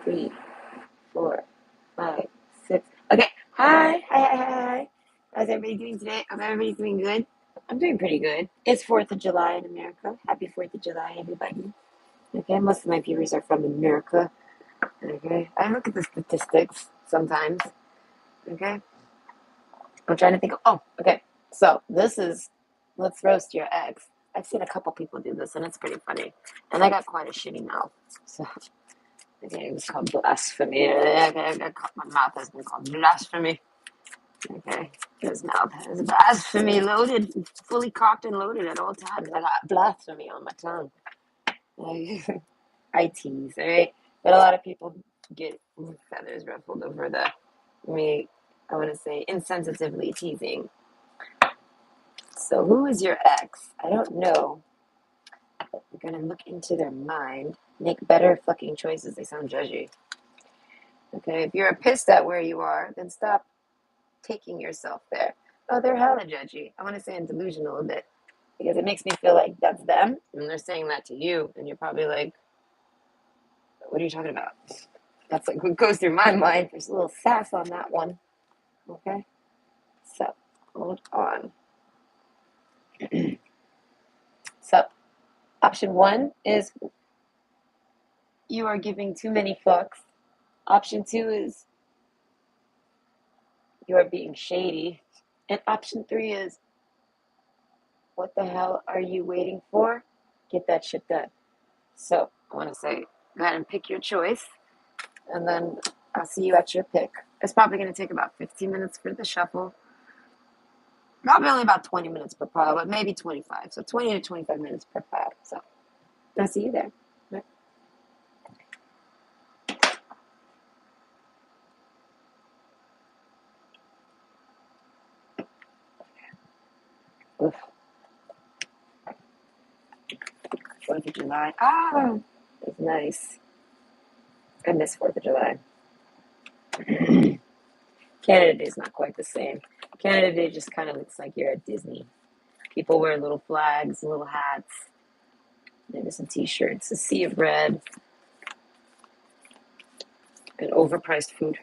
Three, four, five, six. Okay. Hi. Hi. Hi. Hi. Hi. How's everybody doing today? Hope everybody's doing good. I'm doing pretty good. It's 4th of July in America. Happy 4th of July, everybody. Okay. Most of my viewers are from America. Okay. I look at the statistics sometimes. Okay. I'm trying to think of, oh, okay. So this is let's roast your ex. I've seen a couple people do this and it's pretty funny. And I got quite a shitty mouth. So okay, it was called blasphemy. My mouth has been called blasphemy. Okay. His mouth has blasphemy loaded, fully cocked and loaded at all times. I got blasphemy on my tongue. I tease, all right? But a lot of people get feathers ruffled over me, I want to say, insensitively teasing. So, who is your ex? I don't know. We're going to look into their mind. Make better fucking choices. They sound judgy. Okay, if you're pissed at where you are, then stop taking yourself there. Oh, they're hella judgy. I want to say I'm delusional a bit because it makes me feel like that's them and they're saying that to you, and you're probably like, what are you talking about? That's like what goes through my mind. There's a little sass on that one. Okay, so hold on. So, option one is you are giving too many fucks. Option two is you are being shady. And option three is what the hell are you waiting for? Get that shit done. So I want to say, go ahead and pick your choice, and then I'll see you at your pick. It's probably going to take about 15 minutes for the shuffle. Probably only about 20 minutes per pile, but maybe 25. So 20 to 25 minutes per pile. So I'll see you there. Right. Oof. 4th of July. Ah, it's nice. I miss 4th of July. Canada Day is not quite the same. Canada Day just kind of looks like you're at Disney. People wear little flags, little hats, maybe some t-shirts, a sea of red, and overpriced food.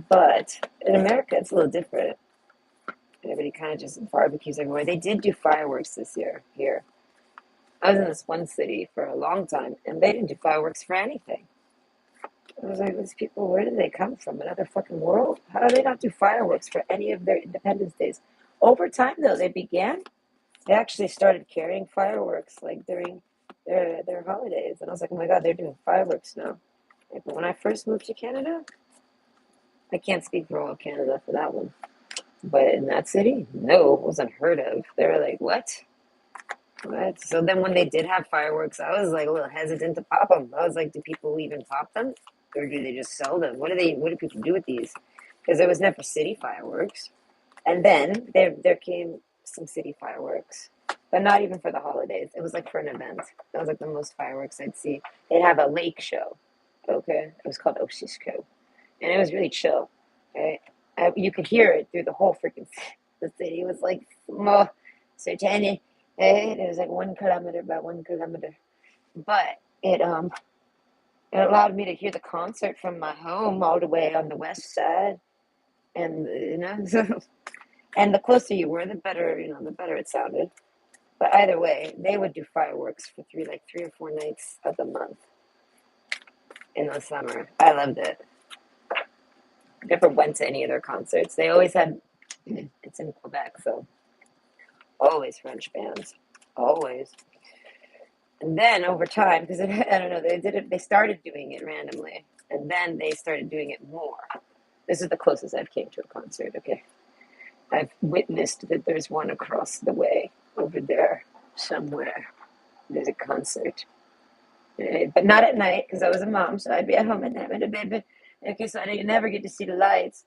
But in America, it's a little different. Everybody kind of just barbecues everywhere. They did do fireworks this year here. I was in this one city for a long time, and they didn't do fireworks for anything. I was like, these people, where did they come from? Another fucking world? How do they not do fireworks for any of their Independence Days? Over time, though, they actually started carrying fireworks like during their holidays. And I was like, oh my God, they're doing fireworks now. Like, when I first moved to Canada, I can't speak for all of Canada for that one. But in that city, no, it was unheard of. They were like, what? What? So then when they did have fireworks, I was like a little hesitant to pop them. I was like, do people even pop them? Or do they just sell them? What do people do with these? Because there was never city fireworks. And then there came some city fireworks, but not even for the holidays. It was like for an event. That was like the most fireworks I'd see. They'd have a lake show. Okay. It was called Osisco. And it was really chill. Right? You could hear it through the whole freaking the city. It was like small, so tiny. It was like 1 kilometer by 1 kilometer. But it allowed me to hear the concert from my home all the way on the west side. And and the closer you were, the better, the better it sounded. But either way, they would do fireworks for 3 or 4 nights of the month in the summer. I loved it. Never went to any of their concerts. They always had, it's in Quebec, so always French bands, always. And then over time, because I don't know, they did it. They started doing it randomly, and then they started doing it more. This is the closest I've came to a concert. Okay, I've witnessed that there's one across the way over there somewhere. There's a concert, but not at night because I was a mom, so I'd be at home at night with a baby. Okay, so I didn't never get to see the lights.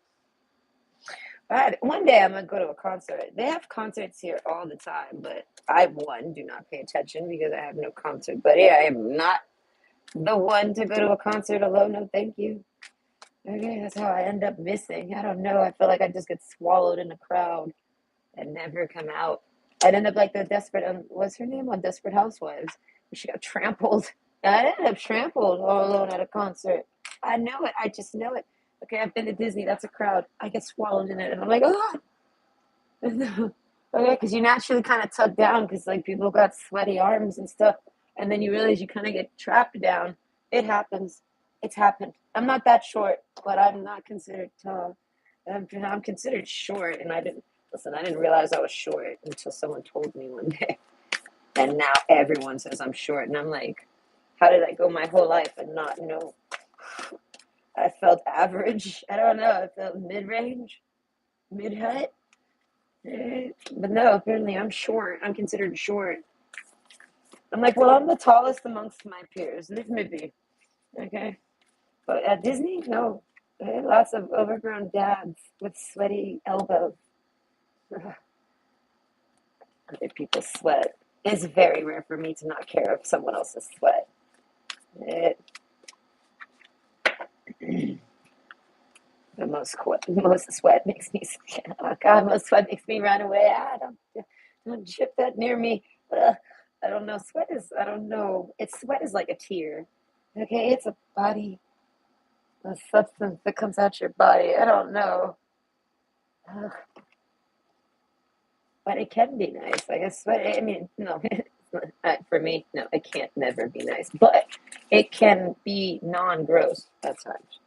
But one day I'm gonna go to a concert. They have concerts here all the time, but I one do not pay attention because I have no concert. But yeah, I am not the one to go to a concert alone. No, thank you. Okay, that's how I end up missing. I don't know. I feel like I just get swallowed in a crowd and never come out. I'd end up like the desperate. What's her name on Desperate Housewives? She got trampled. I ended up trampled all alone at a concert. I know it. I just know it. Okay, I've been to Disney. That's a crowd. I get swallowed in it, and I'm like, oh. Okay, because you naturally kind of tuck down because like people got sweaty arms and stuff, and then you realize you kind of get trapped down. It happens. It's happened. I'm not that short, but I'm not considered tall. I'm considered short, and I didn't listen. I didn't realize I was short until someone told me one day, and now everyone says I'm short, and I'm like, how did I go my whole life and not know? I felt average. I don't know. I felt mid range, mid height. But no, apparently I'm short. I'm considered short. I'm like, well, I'm the tallest amongst my peers. Leave me be. Okay. But at Disney, no. Lots of overgrown dads with sweaty elbows. Other people sweat. It's very rare for me to not care if someone else's sweat. It, the most sweat makes me. Oh God, most sweat makes me run away. Don't chip that near me. Ugh, I don't know. Sweat is. I don't know. It's sweat is like a tear. Okay, it's a body, a substance that comes out your body. I don't know. Ugh, but it can be nice. I guess sweat. I mean, no. For me, no, it can't never be nice. But it can be non-gross at times.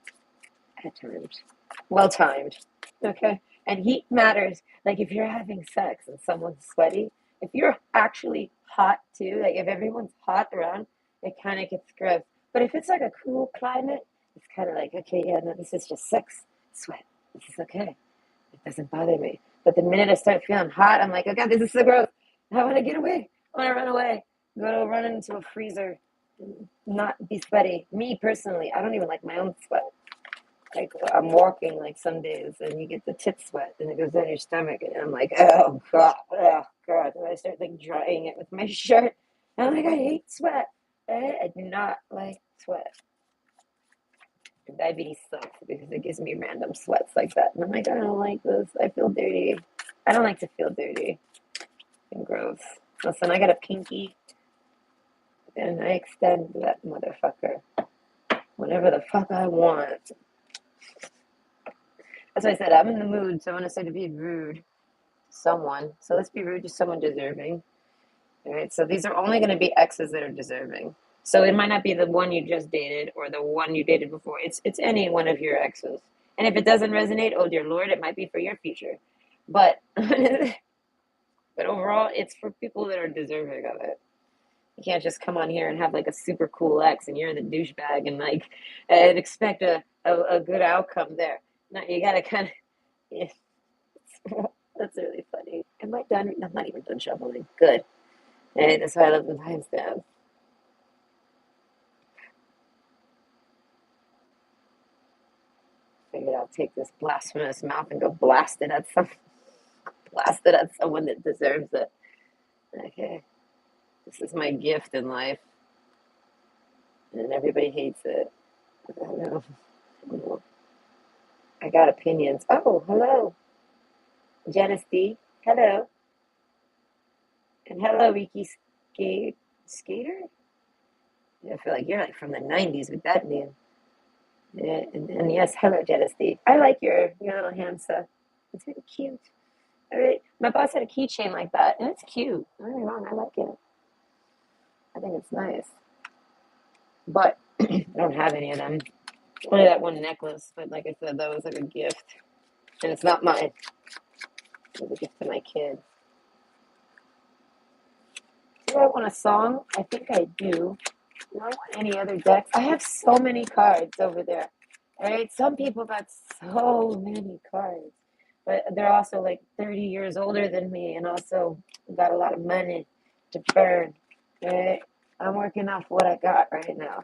At times, well timed. Okay. And heat matters. Like if you're having sex and someone's sweaty, if you're actually hot too, like if everyone's hot around, it kind of gets gross. But if it's like a cool climate, it's kind of like, okay, yeah, no, this is just sex, sweat. This is okay. It doesn't bother me. But the minute I start feeling hot, I'm like, okay, this is so gross. I want to get away. I want to run away. Go to run into a freezer, not be sweaty. Me personally, I don't even like my own sweat. Like I'm walking like some days and you get the tit sweat and it goes down your stomach and I'm like, oh God. And I start like drying it with my shirt. And I'm like, I hate sweat. I do not like sweat. And diabetes sucks because it gives me random sweats like that. And I'm like, I don't like this. I feel dirty. I don't like to feel dirty and gross. Listen, I got a pinky and I extend that motherfucker whenever the fuck I want. That's why I said I'm in the mood, so I'm gonna say to be rude to someone. So let's be rude to someone deserving. All right. So these are only gonna be exes that are deserving. So it might not be the one you just dated or the one you dated before. It's any one of your exes. And if it doesn't resonate, oh dear Lord, it might be for your future. But but overall, it's for people that are deserving of it. You can't just come on here and have like a super cool ex and you're the douchebag and like and expect a good outcome there. No, you gotta kind of. Yeah. That's really funny. Am I done? I'm not even done shoveling. Good. Hey, that's why I love the timestamp. Figured I'll take this blasphemous mouth and go blast it at someone that deserves it. Okay, this is my gift in life, and everybody hates it. I don't know. I don't know. I got opinions. Oh, hello, Janice D. Hello, and hello, Ricky Skater. Yeah, I feel like you're like from the '90s with that name. Yeah, and yes, hello, Jealousy. I like your little hamster. It's really cute. All right, my boss had a keychain like that, and it's cute. Don't get me wrong, I like it. I think it's nice, but I don't have any of them. Only that one necklace, but like I said, that was like a gift, and it's not mine. It was a gift to my kid. Do I want a song? I think I do. Do I want any other decks? I have so many cards over there. All right, some people got so many cards, but they're also like 30 years older than me and also got a lot of money to burn. Right? I'm working off what I got right now.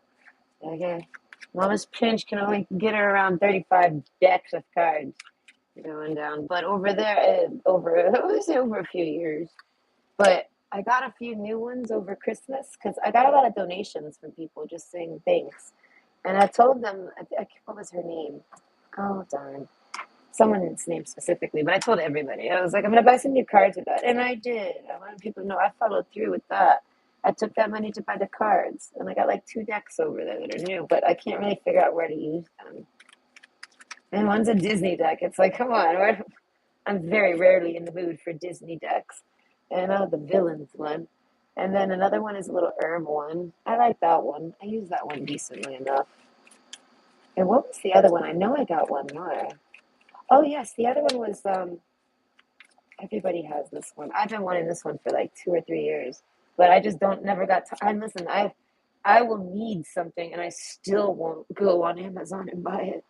Okay. Mama's pinch can only get her around 35 decks of cards going down. But over there, I would say over a few years. But I got a few new ones over Christmas because I got a lot of donations from people just saying thanks. And I told them, what was her name? Oh, darn. Someone's name specifically, but I told everybody. I was like, I'm going to buy some new cards with that. And I did. I wanted people to know I followed through with that. I took that money to buy the cards, and I got like two decks over there that are new, but I can't really figure out where to use them. And one's a Disney deck. It's like, come on, I'm very rarely in the mood for Disney decks. And the villains one. And then another one is a little herb one. I like that one. I use that one decently enough. And what was the other one? I know I got one more. Oh yes, the other one was everybody has this one. I've been wanting this one for like 2 or 3 years, but I just don't never got time. Listen, I will need something and I still won't go on Amazon and buy it.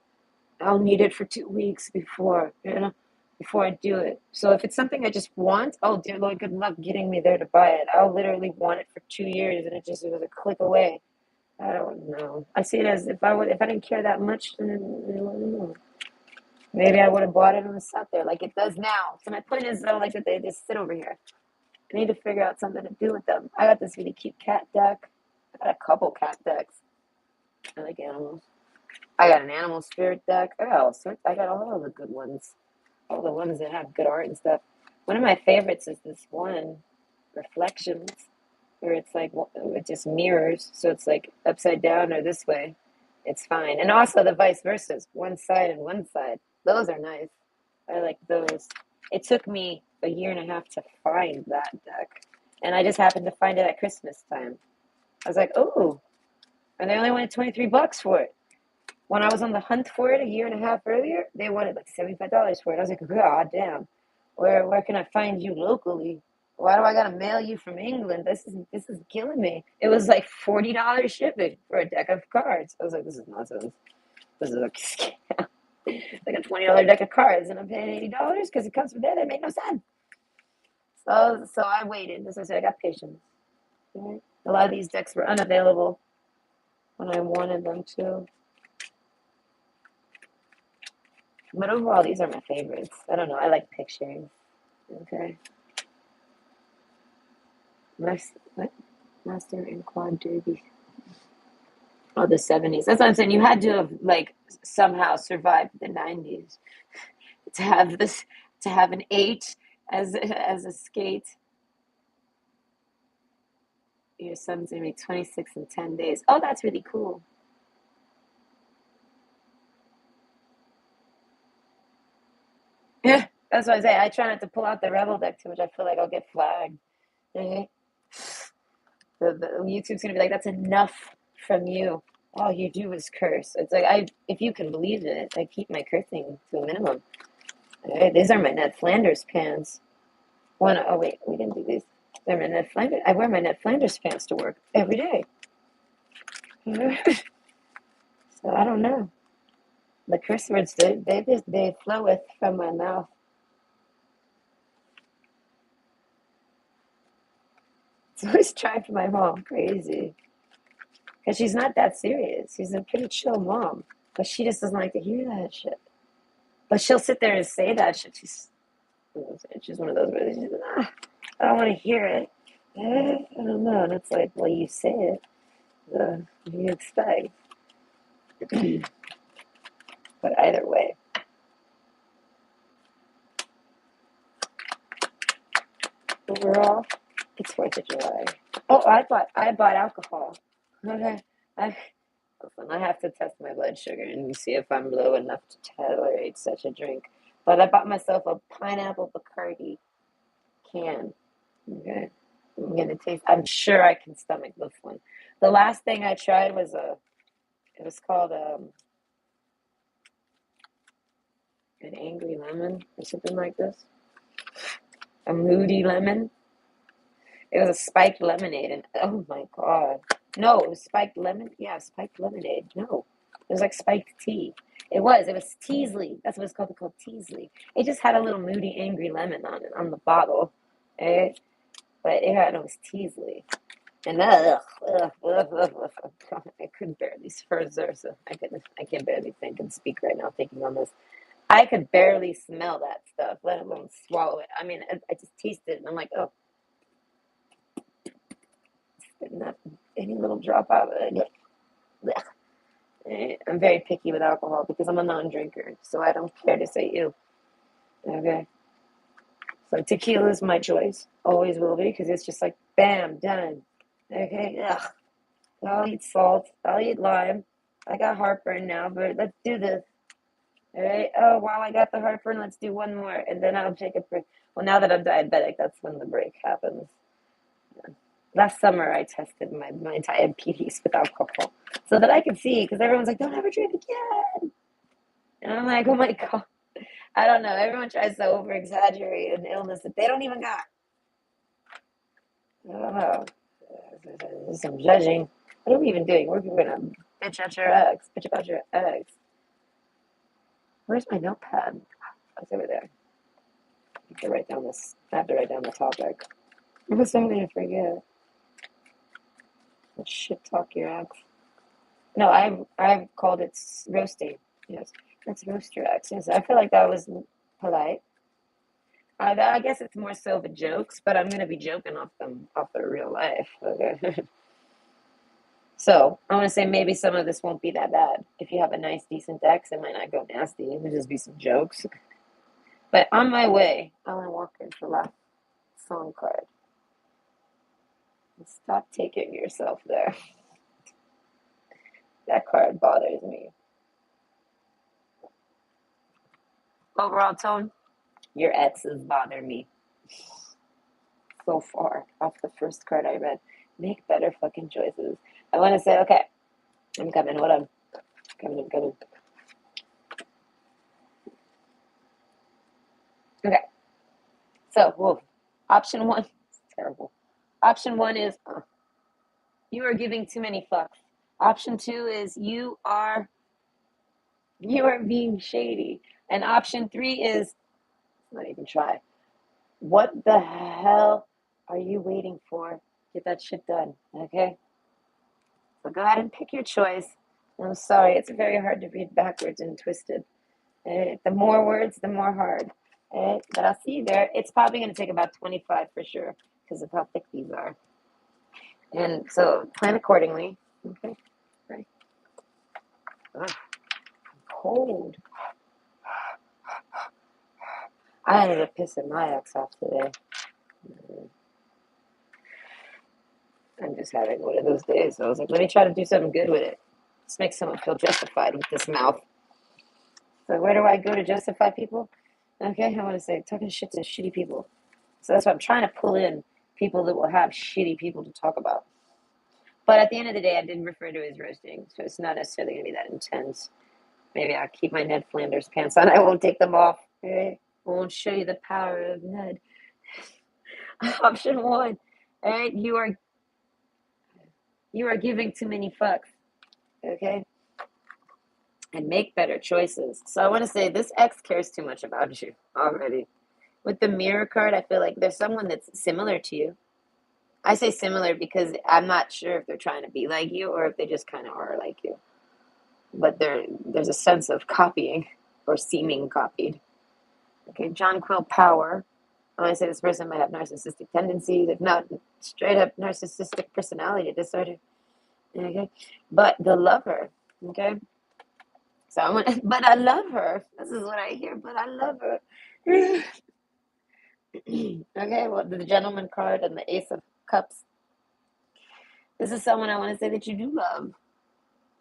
I'll need it for 2 weeks before I do it. So if it's something I just want, oh dear Lord, good luck getting me there to buy it. I'll literally want it for 2 years and it was a click away. I don't know. I see it as if I didn't care that much, then I don't know. Maybe I would have bought it and sat there like it does now. So my point is though, like that they just sit over here. I need to figure out something to do with them. I got this really cute cat deck. I got a couple cat decks. I like animals. I got an animal spirit deck. I got all sorts. I got all of the good ones. All the ones that have good art and stuff. One of my favorites is this one, Reflections, where it's like it just mirrors. So it's like upside down or this way. It's fine. And also the vice versa, one side and one side. Those are nice. I like those. It took me a year and a half to find that deck. And I just happened to find it at Christmas time. I was like, oh, and they only wanted $23 for it. When I was on the hunt for it a year and a half earlier, they wanted like $75 for it. I was like, God damn, where can I find you locally? Why do I gotta mail you from England? This is killing me. It was like $40 shipping for a deck of cards. I was like, this is nonsense. This is a scam. Like a $20 deck of cards, and I'm paying $80 because it comes from there. That made no sense. So I waited. As I said, I got patience. Right? A lot of these decks were unavailable when I wanted them to. But overall, these are my favorites. I don't know. I like pictures. Okay. What? Master and Quad Derby. Oh, the 70s. That's what I'm saying. You had to have, like, somehow survived the 90s to have this, to have an 8 as a skate. Your son's going to be 26 in 10 days. Oh, that's really cool. Yeah, that's what I say. I try not to pull out the Rebel deck too much. I feel like I'll get flagged. Okay? The YouTube's gonna be like, "That's enough from you. All you do is curse." It's like if you can believe it, I keep my cursing to a minimum. Okay, these are my Ned Flanders pants. Oh wait, we didn't do these. They're my Ned Flanders. I wear my Ned Flanders pants to work every day. So I don't know. The curse words they floweth from my mouth. It's always trying for my mom crazy because she's not that serious. She's a pretty chill mom, but she just doesn't like to hear that shit. But she'll sit there and say that shit. She's one of those where she's like, I don't want to hear it. I don't know. And it's like, well, you say it. What do you expect? But either way, overall, it's 4th of July. Oh, I bought alcohol. Okay, I listen. I have to test my blood sugar and see if I'm low enough to tolerate such a drink. But I bought myself a pineapple Bacardi can. Okay, I'm gonna taste. I'm sure I can stomach this one. The last thing I tried was it was called an angry lemon or something like this. A moody lemon. It was a spiked lemonade, and oh my god, no, it was spiked lemon. Yeah, spiked lemonade. No, it was like spiked tea. It was. It was Teasley. That's what it's called. It's called Teasley. It just had a little moody, angry lemon on it on the bottle, eh? But it was Teasley. And I could barely I can barely think and speak right now thinking on this. I could barely smell that stuff, let alone swallow it. I mean, I just tasted it and I'm like, oh, not any little drop out of it. I'm very picky with alcohol because I'm a non-drinker, so I don't care to say ew. Okay, so tequila is my choice, always will be, because it's just like bam, done. Okay, ugh. I'll eat salt. I'll eat lime. I got heartburn now, but let's do this. All right. Oh, wow, I got the heartburn. Let's do one more, and then I'll take a break. Well, now that I'm diabetic, that's when the break happens. Last summer, I tested my diabetes with alcohol so that I could see, because everyone's like, don't ever drink again. And I'm like, oh my God. I don't know. Everyone tries to over exaggerate an illness that they don't even got. I don't know. There's some judging. What are we even doing? We're gonna bitch at your ex, bitch about your ex. Where's my notepad? Oh, it's over there. I have to write down this. I have to write down the topic. Because I'm gonna forget. Shit talk your ex. No, I've called it roasting. Yes, let's roast your ex. Yes, I feel like that was polite. I guess it's more so the jokes, but I'm gonna be joking off them off their real life. Okay. So I want to say maybe some of this won't be that bad. If you have a nice, decent ex, it might not go nasty. It'll just be some jokes. But on my way, Alan Walker's the last song card. Stop taking yourself there. That card bothers me. Overall tone, your exes bother me. So far off the first card I read. Make better fucking choices. I want to say, okay, I'm coming. Hold on. I'm coming. Okay. So, whoa. Option one, it's terrible. Option one is you are giving too many fucks. Option two is you are being shady. And option three is not even try. What the hell are you waiting for? Get that shit done. Okay? So go ahead and pick your choice. I'm sorry, it's very hard to read backwards and twisted. The more words, the more hard. But I'll see you there. It's probably going to take about 25 for sure because of how thick these are. And so plan accordingly. Okay? Right. Ugh, I'm cold. I ended up pissing my ex off today. I'm just having one of those days. So I was like, let me try to do something good with it. Just make someone feel justified with this mouth. So where do I go to justify people? Okay, I want to say talking shit to shitty people. So that's why I'm trying to pull in people that will have shitty people to talk about. But at the end of the day, I did refer to it as roasting, so it's not necessarily going to be that intense. Maybe I'll keep my Ned Flanders pants on. I won't take them off. Okay? I won't show you the power of Ned. Option one. All right, you are giving too many fucks. Okay? And make better choices. So I want to say this ex cares too much about you already. With the mirror card, I feel like there's someone that's similar to you. I say similar because I'm not sure if they're trying to be like you or if they just kind of are like you. But there's a sense of copying or seeming copied. Okay, John Quill Power. I want to say this person might have narcissistic tendencies, if not straight up narcissistic personality disorder. Okay, but the lover. Okay, so I want, but I love her. This is what I hear. But I love her. Okay, well, the gentleman card and the ace of cups. This is someone I want to say that you do love.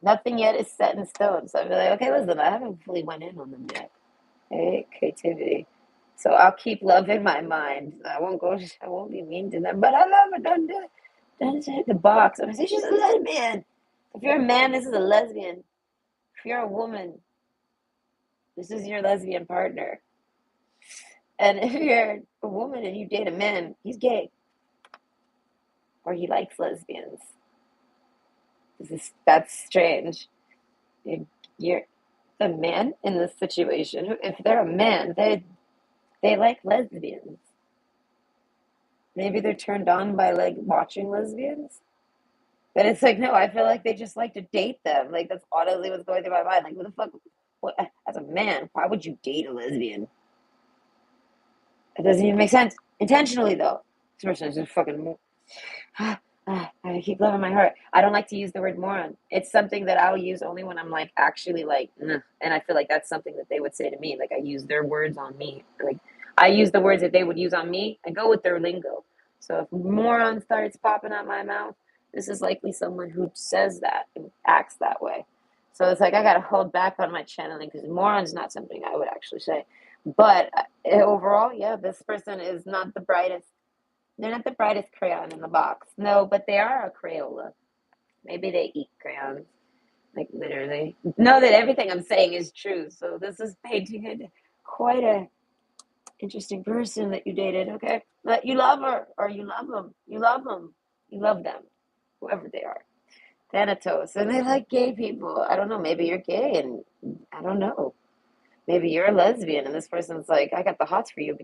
Nothing yet is set in stone. So I'll be like, okay, listen, I haven't fully went in on them yet. Okay, creativity. So I'll keep love in my mind. I won't go. I won't be mean to them. But I love her. Don't do it. Don't hit the box. I'm gonna say she's a lesbian. If you're a man, this is a lesbian. If you're a woman, this is your lesbian partner. And if you're a woman and you date a man, he's gay or he likes lesbians. That's strange. You're the man in this situation. If they're a man, they like lesbians. Maybe they're turned on by like watching lesbians. But it's like no, I feel like they just like to date them. Like that's honestly what's going through my mind. Like what the fuck? What, as a man, why would you date a lesbian? It doesn't even make sense. Intentionally though, this person is just fucking. I keep loving my heart. I don't like to use the word moron. It's something that I'll use only when I'm like actually like, nah. And I feel like that's something that they would say to me. Like I use their words on me. Like I use the words that they would use on me. I go with their lingo. So if moron starts popping out my mouth, This is likely someone who says that and acts that way. So it's like I gotta hold back on my channeling because moron's not something I would actually say. But overall, yeah, this person is not the brightest. They're not the brightest crayon in the box. No, but they are a Crayola. Maybe they eat crayons, like literally. Know that everything I'm saying is true. So this is painting quite a interesting person that you dated. Okay, but you love her or you love him. You love them. You love them, whoever they are. Thanatos, and they like gay people. I don't know. Maybe you're gay, and I don't know. Maybe you're a lesbian, and this person's like, I got the hots for you.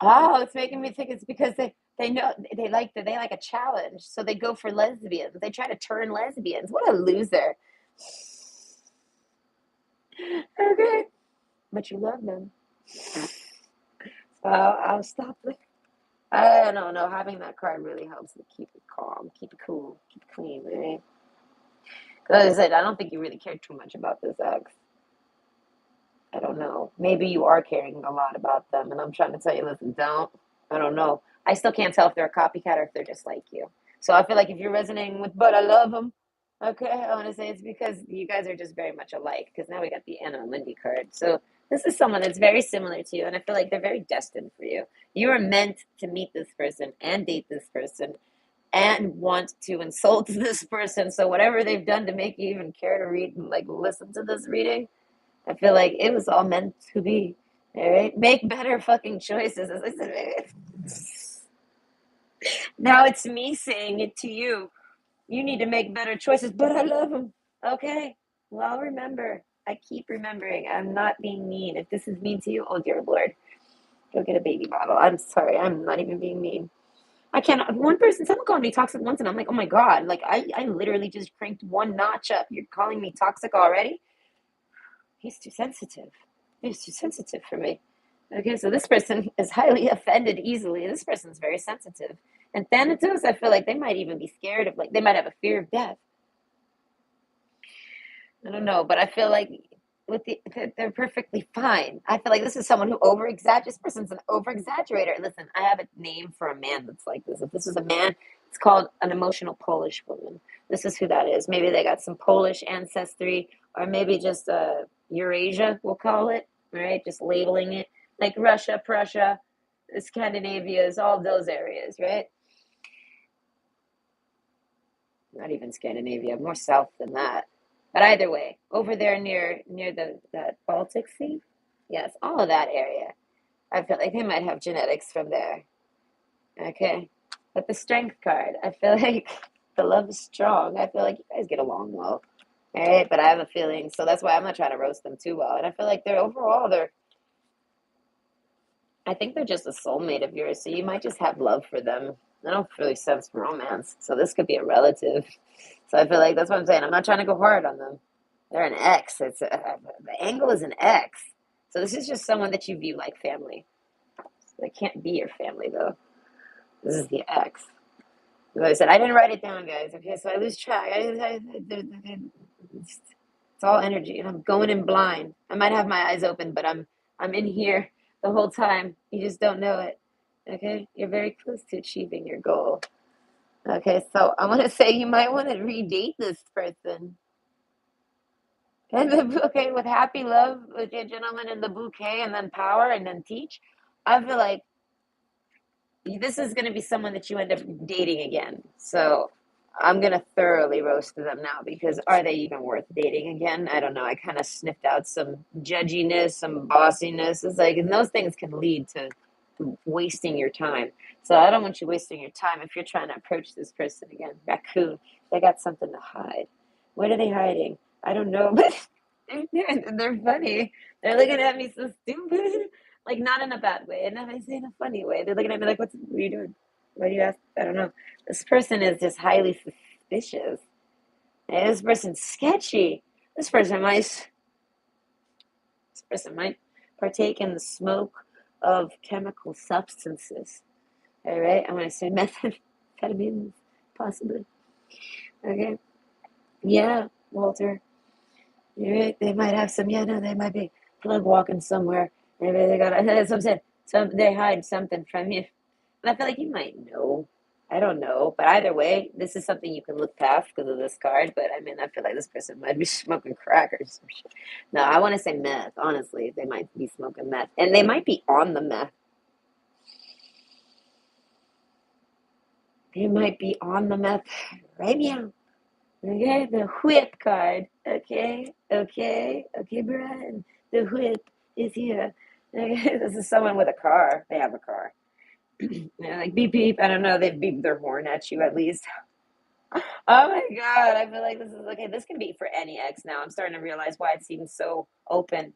Oh, it's making me think it's because they know they like a challenge, so they go for lesbians. They try to turn lesbians. What a loser. Okay, but you love them. So I'll stop there. I don't know. Having that card really helps me keep it calm, keep it cool, keep it clean, right? Because I said, I don't think you really care too much about this ex. I don't know. Maybe you are caring a lot about them, and I'm trying to tell you, listen, don't. I don't know. I still can't tell if they're a copycat or if they're just like you. So I feel like if you're resonating with, but I love them, okay, I want to say it's because you guys are just very much alike. Because now we got the Anna and Lindy card. So this is someone that's very similar to you, and I feel like they're very destined for you. You are meant to meet this person and date this person and want to insult this person. So whatever they've done to make you even care to read and like listen to this reading, I feel like it was all meant to be. All right, make better fucking choices. As I said, now it's me saying it to you. You need to make better choices, but I love him. Okay, well, I'll remember. I keep remembering. I'm not being mean. If this is mean to you, oh dear Lord, go get a baby bottle. I'm sorry. I'm not even being mean. I cannot. One person, someone called me toxic once, and I'm like, oh my God, like I literally just cranked one notch up. You're calling me toxic already? He's too sensitive. He's too sensitive for me. Okay, so this person is highly offended easily. This person's very sensitive. And Thanatos, I feel like they might even be scared of, like, they might have a fear of death. I don't know, but I feel like they're perfectly fine. I feel like this is someone who over exaggerates. This person's an over exaggerator. Listen, I have a name for a man that's like this. If this is a man, it's called an emotional Polish woman. This is who that is. Maybe they got some Polish ancestry, or maybe just Eurasia, we'll call it, right? Just labeling it like Russia, Prussia, Scandinavia, is all those areas, right? Not even Scandinavia, more south than that. But either way, over there near the that Baltic Sea, yes, all of that area. I feel like they might have genetics from there. Okay, but the strength card, I feel like the love is strong. I feel like you guys get along well. All right, but I have a feeling, so that's why I'm not trying to roast them too well. And I feel like they're overall, I think they're just a soulmate of yours, so you might just have love for them. I don't really sense romance, so this could be a relative. So I feel like that's what I'm saying. I'm not trying to go hard on them. They're an ex. The angle is an ex. So this is just someone that you view like family. They can't be your family though. This is the ex. Like I said, I didn't write it down, guys. Okay, so I lose track. It's all energy, and I'm going in blind. I might have my eyes open, but I'm in here the whole time. You just don't know it. Okay, you're very close to achieving your goal. Okay, so I want to say you might want to redate this person. And the okay, with happy love, with your gentleman in the bouquet, and then power, and then teach. I feel like this is going to be someone that you end up dating again. So I'm going to thoroughly roast them now because are they even worth dating again? I don't know. I kind of sniffed out some judginess, some bossiness. It's like, and those things can lead to wasting your time. So I don't want you wasting your time if you're trying to approach this person again. Raccoon, they got something to hide. What are they hiding? I don't know, but they're funny. They're looking at me so stupid. Like not in a bad way, and I say in a funny way. They're looking at me like, what are you doing? Why do you ask? I don't know. This person is just highly suspicious. And this person's sketchy. This person might this person might partake in the smoke of chemical substances. All right, I'm gonna say methamphetamines, possibly. Okay, yeah, Walter. You're right. They might have some. Yeah, no, they might be plug walking somewhere. Maybe they got. That's what I'm saying. Some they hide something from you, and I feel like you might know. I don't know, but either way, this is something you can look past because of this card. But I mean, I feel like this person might be smoking crack or some shit. No, I want to say meth. Honestly, they might be smoking meth, and they might be on the meth. They might be on the meth right now. Okay, the whip card. Okay, okay, okay, Brian. The whip is here. Okay, this is someone with a car. They have a car. Yeah, like beep beep. I don't know. They've beeped their horn at you at least. Oh my God, I feel like this is okay. This can be for any ex now. I'm starting to realize why it seems so open.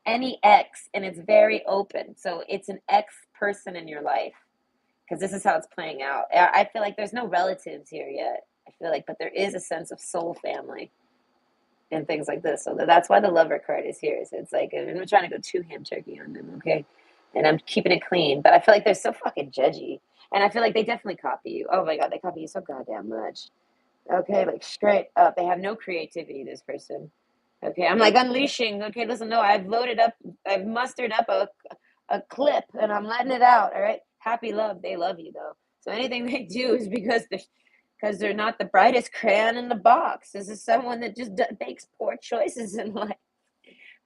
Any ex, and it's very open. So it's an ex person in your life because this is how it's playing out. I feel like there's no relatives here yet. I feel like, but there is a sense of soul family and things like this. So that's why the lover card is here. So it's like, and I'm trying to go too ham turkey on them, okay? And I'm keeping it clean, but I feel like they're so fucking judgy. And I feel like they definitely copy you. Oh my God, they copy you so goddamn much. Okay, like straight up. They have no creativity, this person. Okay, I'm like unleashing. Okay, listen, no, I've loaded up, I've mustered up a clip and I'm letting it out. All right, happy love. They love you though. So anything they do is because they're not the brightest crayon in the box. This is someone that just makes poor choices in life.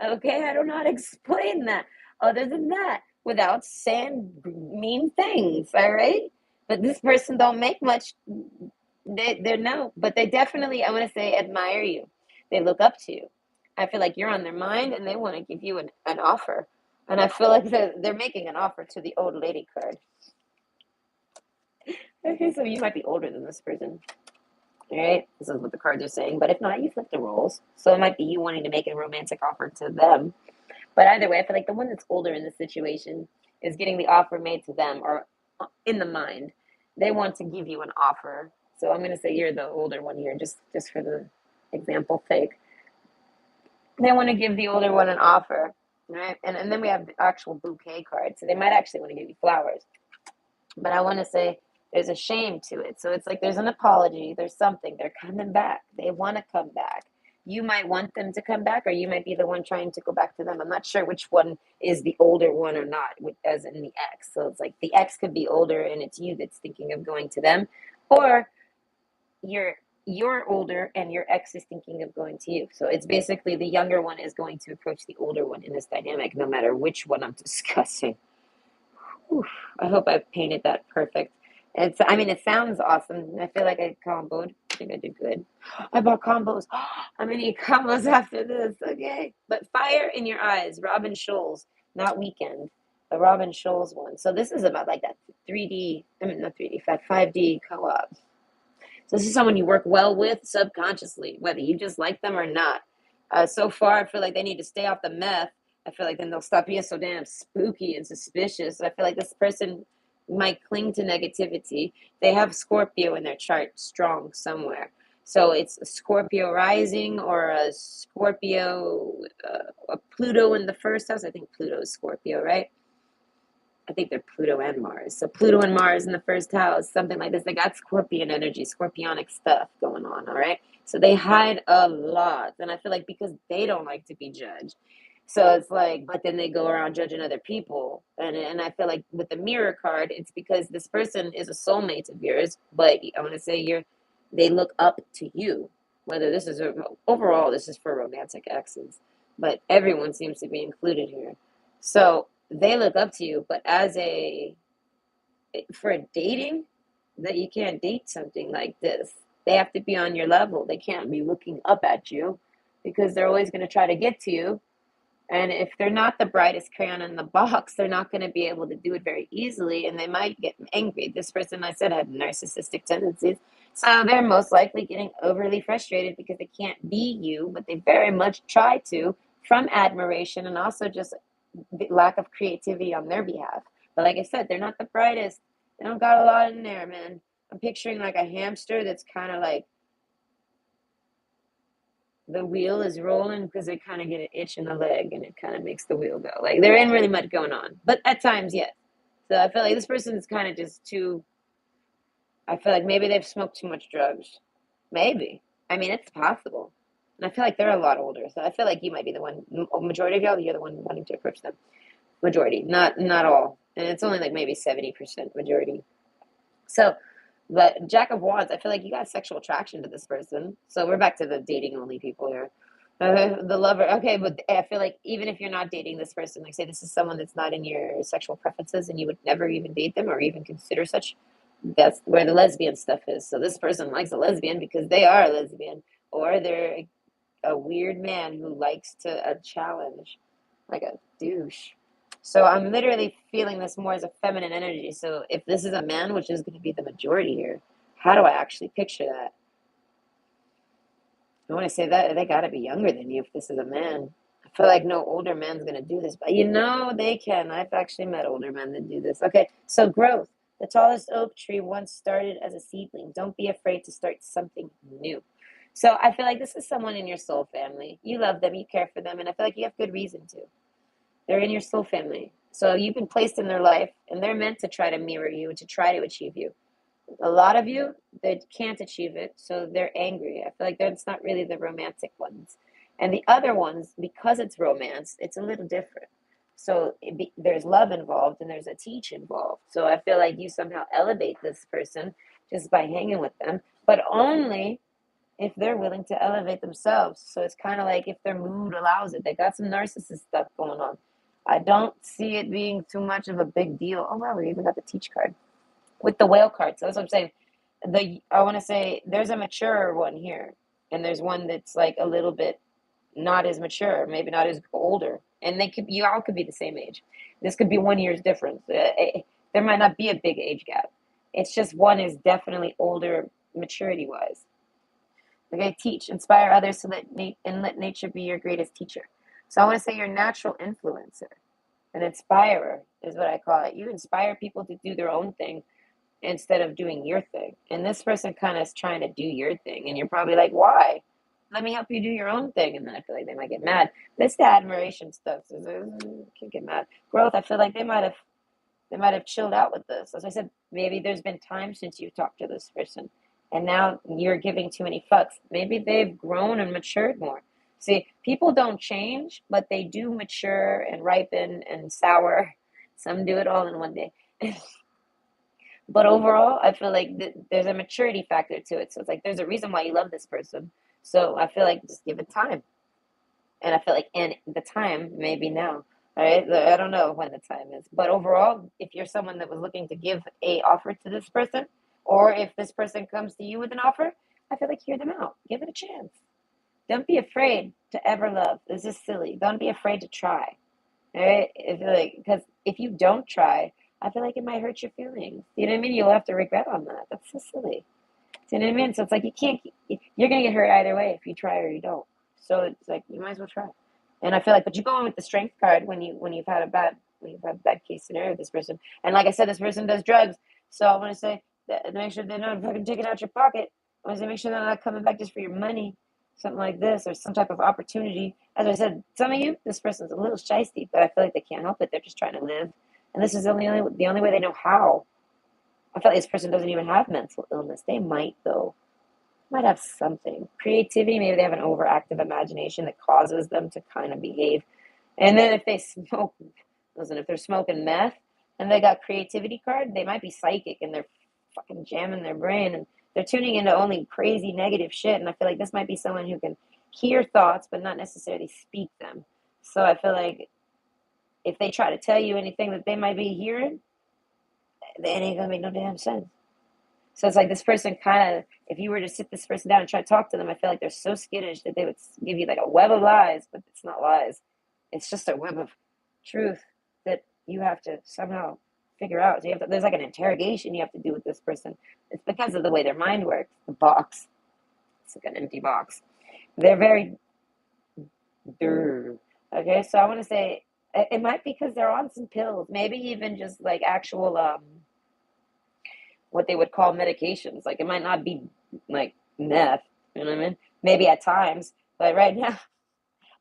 Okay, I don't know how to explain that other than that without saying mean things. All right, but this person don't make much. They're no, but they definitely, I want to say, admire you. They look up to you. I feel like you're on their mind and they want to give you an offer. And I feel like they're making an offer to the old lady card. Okay, so you might be older than this person. All right, this is what the cards are saying. But if not, you flip the roles. So it might be you wanting to make a romantic offer to them. But either way, I feel like the one that's older in this situation is getting the offer made to them or in the mind. They want to give you an offer. So I'm going to say you're the older one here, just for the example sake. They want to give the older one an offer, right? And then we have the actual bouquet card. So they might actually want to give you flowers. But I want to say there's a shame to it. So it's like there's an apology, there's something. They're coming back. They want to come back. You might want them to come back, or you might be the one trying to go back to them. I'm not sure which one is the older one or not, as in the ex. So it's like the ex could be older and it's you that's thinking of going to them, or you're you're older and your ex is thinking of going to you. So it's basically the younger one is going to approach the older one in this dynamic, no matter which one I'm discussing. Oof, I hope I've painted that perfect. I mean, it sounds awesome. I feel like I comboed. I think I did good. I bought combos. I'm gonna need combos after this, okay? But fire in your eyes, Robin Scholes, not Weekend, the Robin Scholes one. So this is about like that 3D, I mean, not 3D, 5D co-op. So this is someone you work well with subconsciously, whether you just like them or not. So far, I feel like they need to stay off the meth. I feel like then they'll stop being so damn spooky and suspicious. I feel like this person might cling to negativity. They have Scorpio in their chart strong somewhere. So it's a Scorpio rising or a Scorpio, a Pluto in the first house. I think Pluto is Scorpio, right? I think they're Pluto and Mars. So Pluto and Mars in the first house, something like this. They got Scorpion energy, Scorpionic stuff going on, all right? So they hide a lot. And I feel like because they don't like to be judged. So it's like, but then they go around judging other people. And I feel like with the mirror card, it's because this person is a soulmate of yours, but I want to say they look up to you. Whether this is overall, this is for romantic exes, but everyone seems to be included here. So they look up to you, but as a for dating, that you can't date something like this. They have to be on your level. They can't be looking up at you because they're always going to try to get to you. And if they're not the brightest crayon in the box, they're not going to be able to do it very easily, and they might get angry. This person I said had narcissistic tendencies. So they're most likely getting overly frustrated because they can't be you, but they very much try to from admiration and also just the lack of creativity on their behalf. But like I said, they're not the brightest. They don't got a lot in there, man. I'm picturing like a hamster that's kind of like the wheel is rolling because they kind of get an itch in the leg and it kind of makes the wheel go. Like there ain't really much going on, but at times, yes. So I feel like this person's kind of just too. I feel like maybe they've smoked too much drugs. Maybe. I mean, it's possible. And I feel like they're a lot older, so I feel like you might be the one. Majority of y'all, you're the one wanting to approach them. Majority, not all, and it's only like maybe 70% majority. So the Jack of Wands, I feel like you got sexual attraction to this person. So we're back to the dating only people here. The lover, okay, but I feel like even if you're not dating this person, like say this is someone that's not in your sexual preferences and you would never even date them or even consider such, that's where the lesbian stuff is. So this person likes a lesbian because they are a lesbian, or they're a weird man who likes to a challenge, like a douche. So I'm literally feeling this more as a feminine energy. So if this is a man, which is going to be the majority here, how do I actually picture that? I want to say that they got to be younger than you if this is a man. I feel like no older man's going to do this, but they can. I've actually met older men that do this. Okay, so growth. The tallest oak tree once started as a seedling. Don't be afraid to start something new. So I feel like this is someone in your soul family. You love them, you care for them, and I feel like you have good reason to. They're in your soul family. So you've been placed in their life, and they're meant to try to mirror you and to try to achieve you. A lot of you, they can't achieve it, so they're angry. I feel like that's not really the romantic ones. And the other ones, because it's romance, it's a little different. So there's love involved and there's a teach involved. So I feel like you somehow elevate this person just by hanging with them, but only if they're willing to elevate themselves. So it's kind of like if their mood allows it. They got some narcissist stuff going on. I don't see it being too much of a big deal. Oh, wow, we even got the teach card with the whale card. So that's what I'm saying. I want to say there's a mature one here, and there's one that's like a little bit not as mature, maybe not as older, and you all could be the same age. This could be 1 year's difference. There might not be a big age gap. It's just one is definitely older maturity wise. Okay, teach, inspire others to let nature be your greatest teacher. So I want to say your natural influencer, an inspirer is what I call it. You inspire people to do their own thing instead of doing your thing. And this person kind of is trying to do your thing, and you're probably like, why? Let me help you do your own thing. And then I feel like they might get mad. This the admiration stuff. So can't get mad. Growth. I feel like they might have chilled out with this. As I said, maybe there's been time since you talked to this person, and now you're giving too many fucks. Maybe they've grown and matured more. See, people don't change, but they do mature and ripen and sour. Some do it all in one day. But overall, I feel like there's a maturity factor to it. So it's like there's a reason why you love this person. So I feel like just give it time. And I feel like and the time maybe now. All right. I don't know when the time is. But overall, if you're someone that was looking to give a offer to this person, or if this person comes to you with an offer, I feel like hear them out. Give it a chance. Don't be afraid to ever love. This is silly. Don't be afraid to try. All right. I feel like because if you don't try, I feel like it might hurt your feelings. You know what I mean? You'll have to regret on that. That's so silly. You know what I mean? So it's like you can't. You're gonna get hurt either way if you try or you don't. So it's like you might as well try. And I feel like, but you go in with the strength card when you've had a bad case scenario with this person. And like I said, this person does drugs. So I want to say that make sure they're not fucking taking out your pocket. I want to say make sure they're not coming back just for your money, something like this, or some type of opportunity. As I said, some of you, this person's a little shisty, but I feel like they can't help it. They're just trying to live, and this is the only way they know how. I feel like this person doesn't even have mental illness. They might though. Might have something. Creativity, maybe they have an overactive imagination that causes them to kind of behave. And then if they smoke, listen, if they're smoking meth and they got creativity card, they might be psychic and they're fucking jamming their brain and they're tuning into only crazy negative shit. And I feel like this might be someone who can hear thoughts but not necessarily speak them. So I feel like if they try to tell you anything that they might be hearing, it ain't gonna make no damn sense. So it's like this person kind of, if you were to sit this person down and try to talk to them, I feel like they're so skittish that they would give you like a web of lies, but it's not lies. It's just a web of truth that you have to somehow figure out. So there's like an interrogation you have to do with this person. It's because of the way their mind works. The box, it's like an empty box. They're very, okay. So I want to say it might be because they're on some pills, maybe even just like actual what they would call medications. Like it might not be like meth, you know what I mean? Maybe at times, but right now,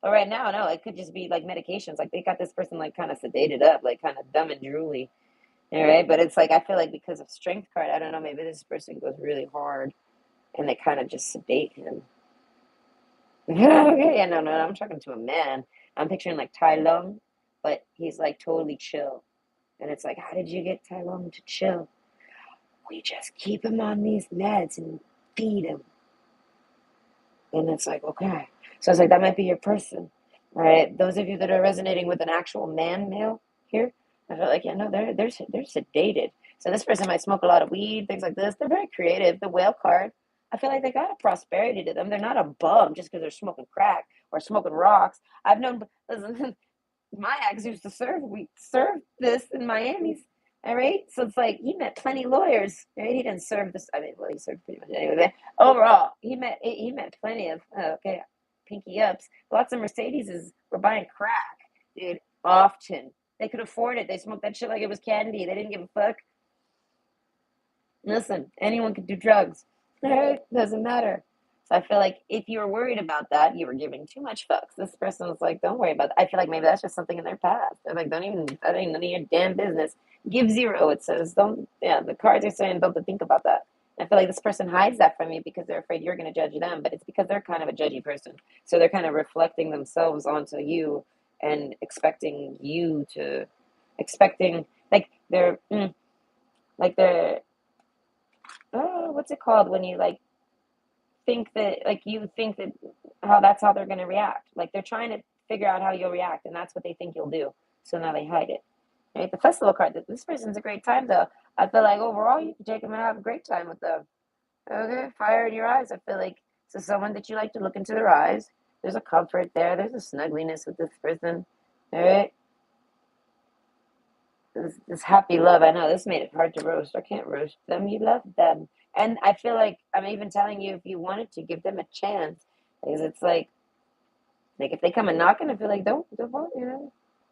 no, it could just be like medications. Like they got this person like kind of sedated up, like kind of dumb and drooly. All right. But it's like I feel like because of strength card, I don't know, maybe this person goes really hard and they kind of just sedate him. Okay, yeah, no, I'm talking to a man. I'm picturing like Tai Lung, but he's like totally chill. And it's like, how did you get Tai Lung to chill? we just keep him on these meds and feed him. And it's like, okay. So it's like, that might be your person. All right. Those of you that are resonating with an actual man male here, I feel like, yeah, no, they're sedated. So this person might smoke a lot of weed, things like this. They're very creative. The whale card, I feel like they got a prosperity to them. They're not a bum just because they're smoking crack or smoking rocks. I've known, listen, my ex used to serve this in Miami. All right. So it's like he met plenty lawyers. Right? He didn't serve this. I mean, well, he served pretty much anyway. But overall, he met plenty of okay, pinky ups. Lots of Mercedeses were buying crack, dude. Often they could afford it. They smoked that shit like it was candy. They didn't give a fuck. Listen, anyone could do drugs. All right, doesn't matter. So I feel like if you were worried about that, you were giving too much fucks. This person was like, don't worry about that. I feel like maybe that's just something in their past. They're like, don't even, that ain't none of your damn business. Give zero, it says. Don't, yeah, the cards are saying don't think about that. I feel like this person hides that from you because they're afraid you're going to judge them, but it's because they're kind of a judgy person. So they're kind of reflecting themselves onto you and expecting, like they're, oh, what's it called when you like think that how that's how they're going to react. Like they're trying to figure out how you'll react, and that's what they think you'll do. So now they hide it. Right? The festival card. This person's a great time though. I feel like overall you can take them and have a great time with them. Okay, fire in your eyes. I feel like so someone that you like to look into their eyes. There's a comfort there. There's a snuggliness with this person. All right. This happy love. I know this made it hard to roast. I can't roast them. You love them. And I feel like I'm even telling you if you wanted to give them a chance. Because it's like if they come and knocking, I feel like don't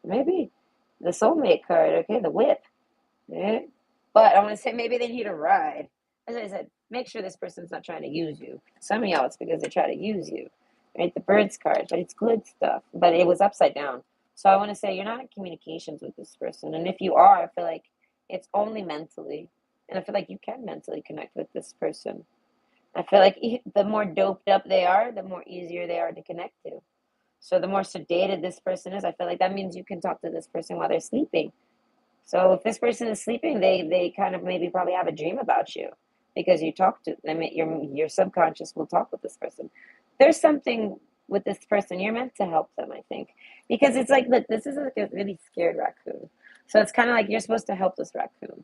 maybe the soulmate card, okay, the whip. Right? But I want to say maybe they need a ride. As I said, make sure this person's not trying to use you. Some of y'all it's because they try to use you. Right? The birds card, but it's good stuff. But it was upside down. So I want to say you're not in communications with this person. And if you are, I feel like it's only mentally. And I feel like you can mentally connect with this person. I feel like the more doped up they are, the more easier they are to connect to. So the more sedated this person is, I feel like that means you can talk to this person while they're sleeping. So if this person is sleeping, they kind of maybe probably have a dream about you because you talk to them. Your subconscious will talk with this person. There's something with this person. You're meant to help them, I think, because it's like, look, this is like a really scared raccoon. So it's kind of like you're supposed to help this raccoon.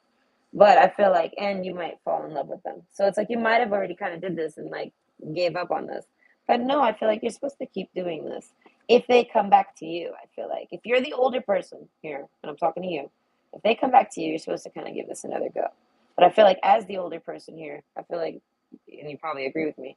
But I feel like, and you might fall in love with them. So it's like you might have already kind of did this and like gave up on this. But no, I feel like you're supposed to keep doing this. If they come back to you, I feel like if you're the older person here, and I'm talking to you, if they come back to you, you're supposed to kind of give this another go. But I feel like as the older person here, I feel like, and you probably agree with me,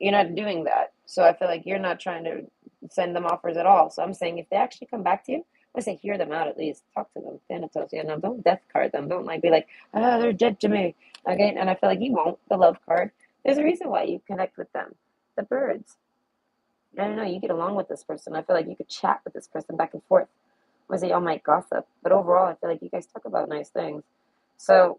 you're not doing that. So I feel like you're not trying to send them offers at all. So I'm saying if they actually come back to you, I say hear them out at least. Talk to them. Thanatos. Yeah, no, don't death card them. Don't like be like, ah, they're dead to me. Okay, and I feel like you won't. The love card. There's a reason why you connect with them. The birds. I don't know. You get along with this person. I feel like you could chat with this person back and forth. I say y'all might gossip, but overall, I feel like you guys talk about nice things. So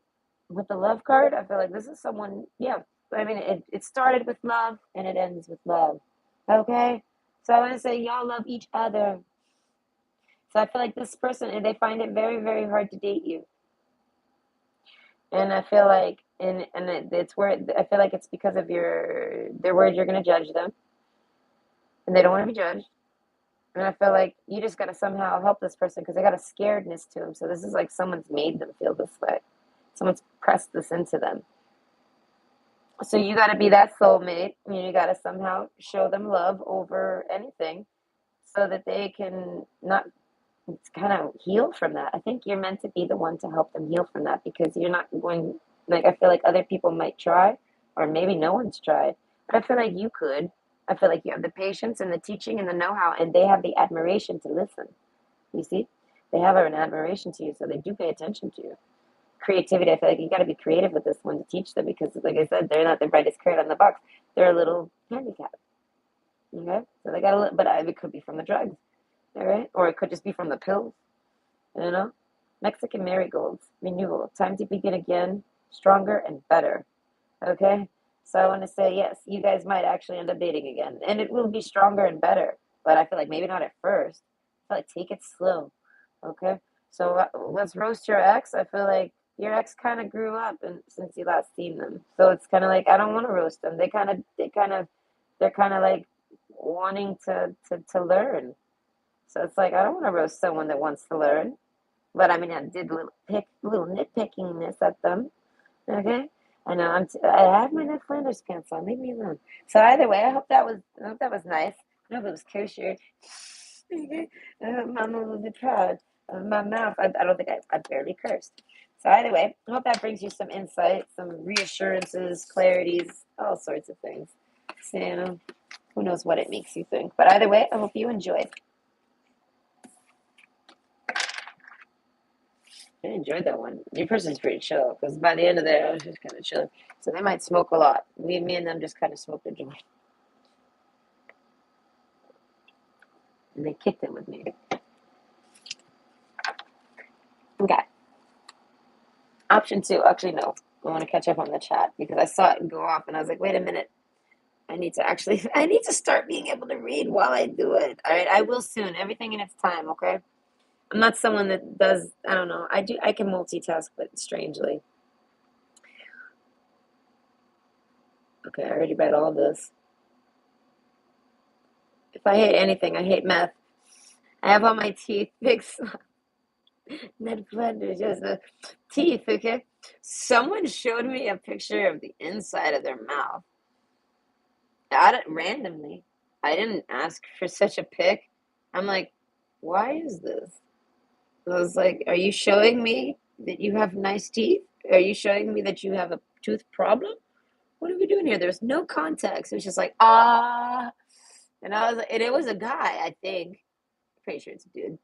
with the love card, I feel like this is someone. Yeah, I mean, it started with love and it ends with love. Okay, so I want to say y'all love each other. So I feel like this person, and they find it very, very hard to date you. And I feel like, it's where I feel like it's because of they're worried you're gonna judge them, and they don't want to be judged. And I feel like you just gotta somehow help this person because they got a scaredness to them. So this is like someone's made them feel this way. Someone's pressed this into them. So you gotta be that soulmate, and you gotta somehow show them love over anything, so that they can not kind of heal from that. I think you're meant to be the one to help them heal from that because you're not going, like, I feel like other people might try, or maybe no one's tried, but I feel like you could. I feel like you have the patience and the teaching and the know how, and they have the admiration to listen. You see? They have an admiration to you, so they do pay attention to you. Creativity, I feel like you got to be creative with this one to teach them because, like I said, they're not the brightest carrot on the box. They're a little handicapped. Okay? So they got a little, but it could be from the drugs. All right? Or it could just be from the pills. You know? Mexican marigolds, renewal, time to begin again, stronger and better. Okay? So I want to say, yes, you guys might actually end up dating again. And it will be stronger and better. But I feel like maybe not at first. I feel like take it slow. Okay? So let's roast your ex. I feel like your ex kind of grew up and since you last seen them. So it's kind of like I don't want to roast them. They're kind of like wanting to learn. So it's like I don't want to roast someone that wants to learn. But I mean, I did little nitpickingness at them. Okay, I know I have my Ned Flanders pants on. Leave me alone. So either way, I hope that was nice. I hope it was kosher. Okay, I'm a little bit proud of my mouth. I don't think I barely cursed. So either way, I hope that brings you some insight, some reassurances, clarities, all sorts of things. So, you know, who knows what it makes you think. But either way, I hope you enjoyed. I enjoyed that one. Your person's pretty chill because by the end of there, I was just kind of chilling. So they might smoke a lot. Me and them just kind of smoked a joint, and they kicked it with me. Okay. Option two. Actually, no. I want to catch up on the chat because I saw it go off, and I was like, wait a minute. I need to start being able to read while I do it. All right, I will soon. Everything in its time. Okay. I'm not someone that does. I don't know. I can multitask, but strangely. Okay, I already read all this. If I hate anything, I hate meth. I have all my teeth fixed. Ned Flanders, yes, the teeth, okay? Someone showed me a picture of the inside of their mouth. Randomly. I didn't ask for such a pic. I'm like, why is this? I was like, are you showing me that you have nice teeth? Are you showing me that you have a tooth problem? What are we doing here? There's no context. It was just like, ah. And I was like, and it was a guy, I think. Pretty sure it's a dude.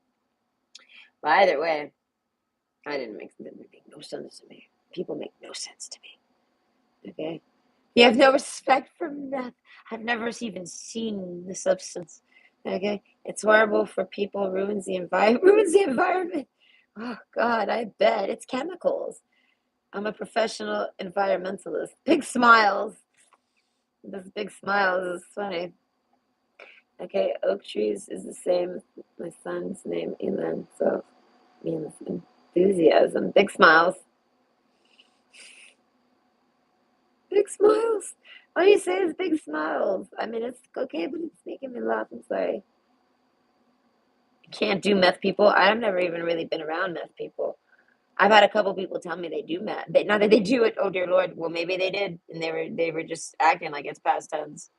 But either way, it make no sense to me. People make no sense to me. Okay? You have no respect for meth. I've never even seen the substance. Okay? It's horrible for people, ruins the environment. Oh God, I bet. It's chemicals. I'm a professional environmentalist. Big smiles. This big smiles is funny. Okay, oak trees is the same as my son's name, Elon. So means enthusiasm. Big smiles. Big smiles. All you say is big smiles. I mean, it's okay, but it's making me laugh. I'm sorry. I can't do meth people. I've never even really been around meth people. I've had a couple people tell me they do meth. Not that they do it. Oh dear Lord. Well, maybe they did, and they were just acting like it's past tense.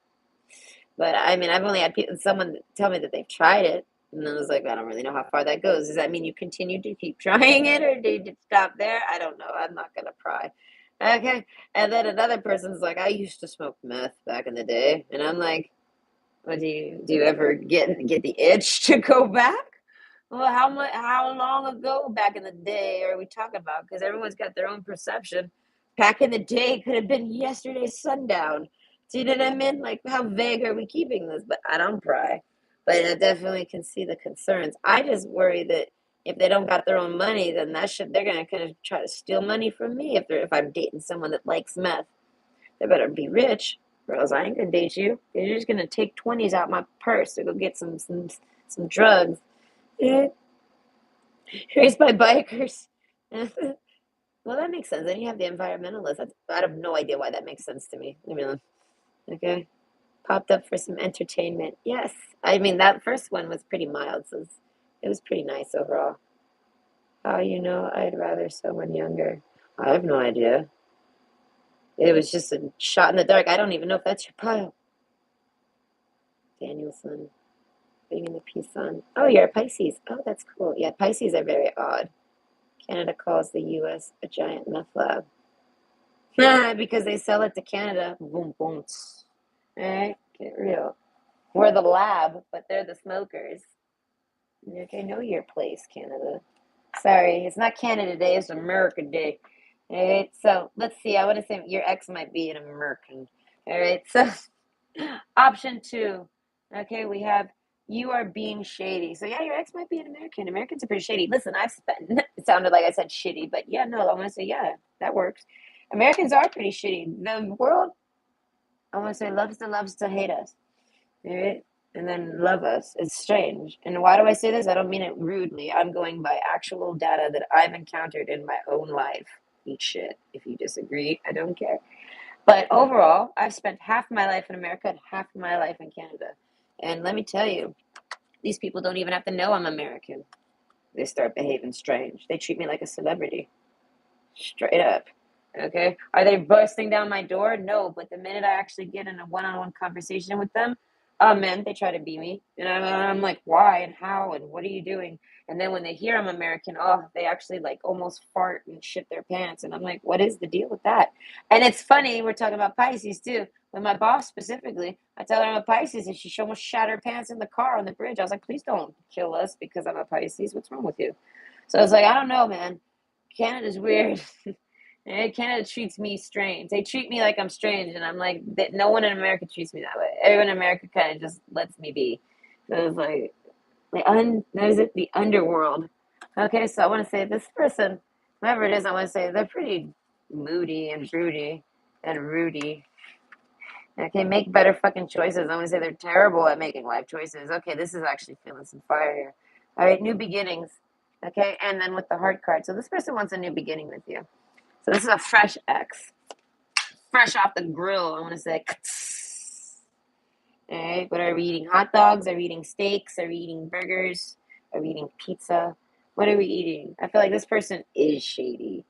But I mean, I've only had someone tell me that they've tried it, and I was like, I don't really know how far that goes. Does that mean you continue to keep trying it, or did you stop there? I don't know. I'm not gonna pry. Okay. And then another person's like, I used to smoke meth back in the day, and I'm like, well, do you ever get the itch to go back? Well, how long ago back in the day are we talking about? Because everyone's got their own perception. Back in the day could have been yesterday's sundown. Do you know what I mean? Like, how vague are we keeping this? But I don't pry. But I definitely can see the concerns. I just worry that if they don't got their own money, then they're gonna kind of try to steal money from me if I'm dating someone that likes meth. They better be rich, or else I ain't gonna date you. You're just gonna take 20s out my purse to go get some drugs. Yeah, raised by bikers. Well, that makes sense. Then you have the environmentalists. I have no idea why that makes sense to me. I mean, okay, popped up for some entertainment. Yes, I mean that first one was pretty mild, so it was pretty nice overall. How I'd rather someone younger. I have no idea. It was just a shot in the dark. I don't even know if that's your pile. Danielson, being in the peace sun. Oh, you're a Pisces. Oh, that's cool. Yeah, Pisces are very odd. Canada calls the U.S. a giant meth lab. Because they sell it to Canada. Boom, boom. All right, get real. We're the lab, but they're the smokers. Okay, know your place, Canada. Sorry, it's not Canada Day, it's America Day. All right, so let's see. I want to say your ex might be an American. All right, so option two. Okay, we have you are being shady. So yeah, your ex might be an American. Americans are pretty shady. Listen, I've spent. It sounded like I said shitty, but yeah, no, I want to say yeah, that works. Americans are pretty shitty. The world, I want to say, loves to hate us. All right, and then love us. It's strange. And why do I say this? I don't mean it rudely. I'm going by actual data that I've encountered in my own life. Eat shit. If you disagree, I don't care. But overall, I've spent half my life in America and half my life in Canada. And let me tell you, these people don't even have to know I'm American. They start behaving strange. They treat me like a celebrity. Straight up. Okay. Are they busting down my door? No. But the minute I actually get in a one-on-one conversation with them, oh man, they try to be me. And I'm like, why and how and what are you doing? And then when they hear I'm American, oh, they actually like almost fart and shit their pants. And I'm like, what is the deal with that? And it's funny, we're talking about Pisces too. With my boss specifically, I tell her I'm a Pisces and she almost shat her pants in the car on the bridge. I was like, please don't kill us because I'm a Pisces. What's wrong with you? So I was like, I don't know, man. Canada's weird. Canada treats me strange. They treat me like I'm strange, and I'm like, no one in America treats me that way. Everyone in America kind of just lets me be. So it was like, there's it, the underworld. Okay, so I want to say this person, whoever it is, I want to say they're pretty moody and broody and rudy. Okay, make better fucking choices. I want to say they're terrible at making life choices. Okay, this is actually feeling some fire here. All right, new beginnings. Okay, and then with the heart card. So this person wants a new beginning with you. So this is a fresh X. Fresh off the grill, I want to say. All right, but are we eating hot dogs? Are we eating steaks? Are we eating burgers? Are we eating pizza? What are we eating? I feel like this person is shady.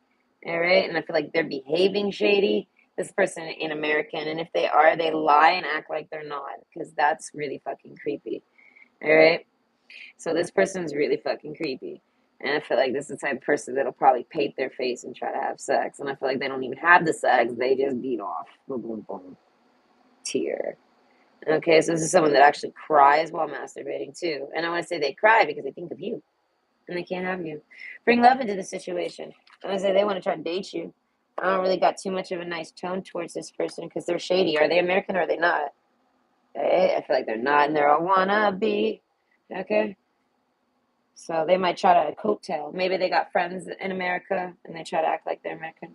All right, and I feel like they're behaving shady. This person ain't American, and if they are, they lie and act like they're not, because that's really fucking creepy. All right, so this person's really fucking creepy. And I feel like this is the type of person that'll probably paint their face and try to have sex. And I feel like they don't even have the sex. They just beat off. Boom, boom, boom. Tear. Okay, so this is someone that actually cries while masturbating too. And I want to say they cry because they think of you. And they can't have you. Bring love into the situation. I want to say they want to try to date you. I don't really got too much of a nice tone towards this person because they're shady. Are they American or are they not? I feel like they're not and they're a wannabe. Okay? So they might try to coattail. Maybe they got friends in America and they try to act like they're American.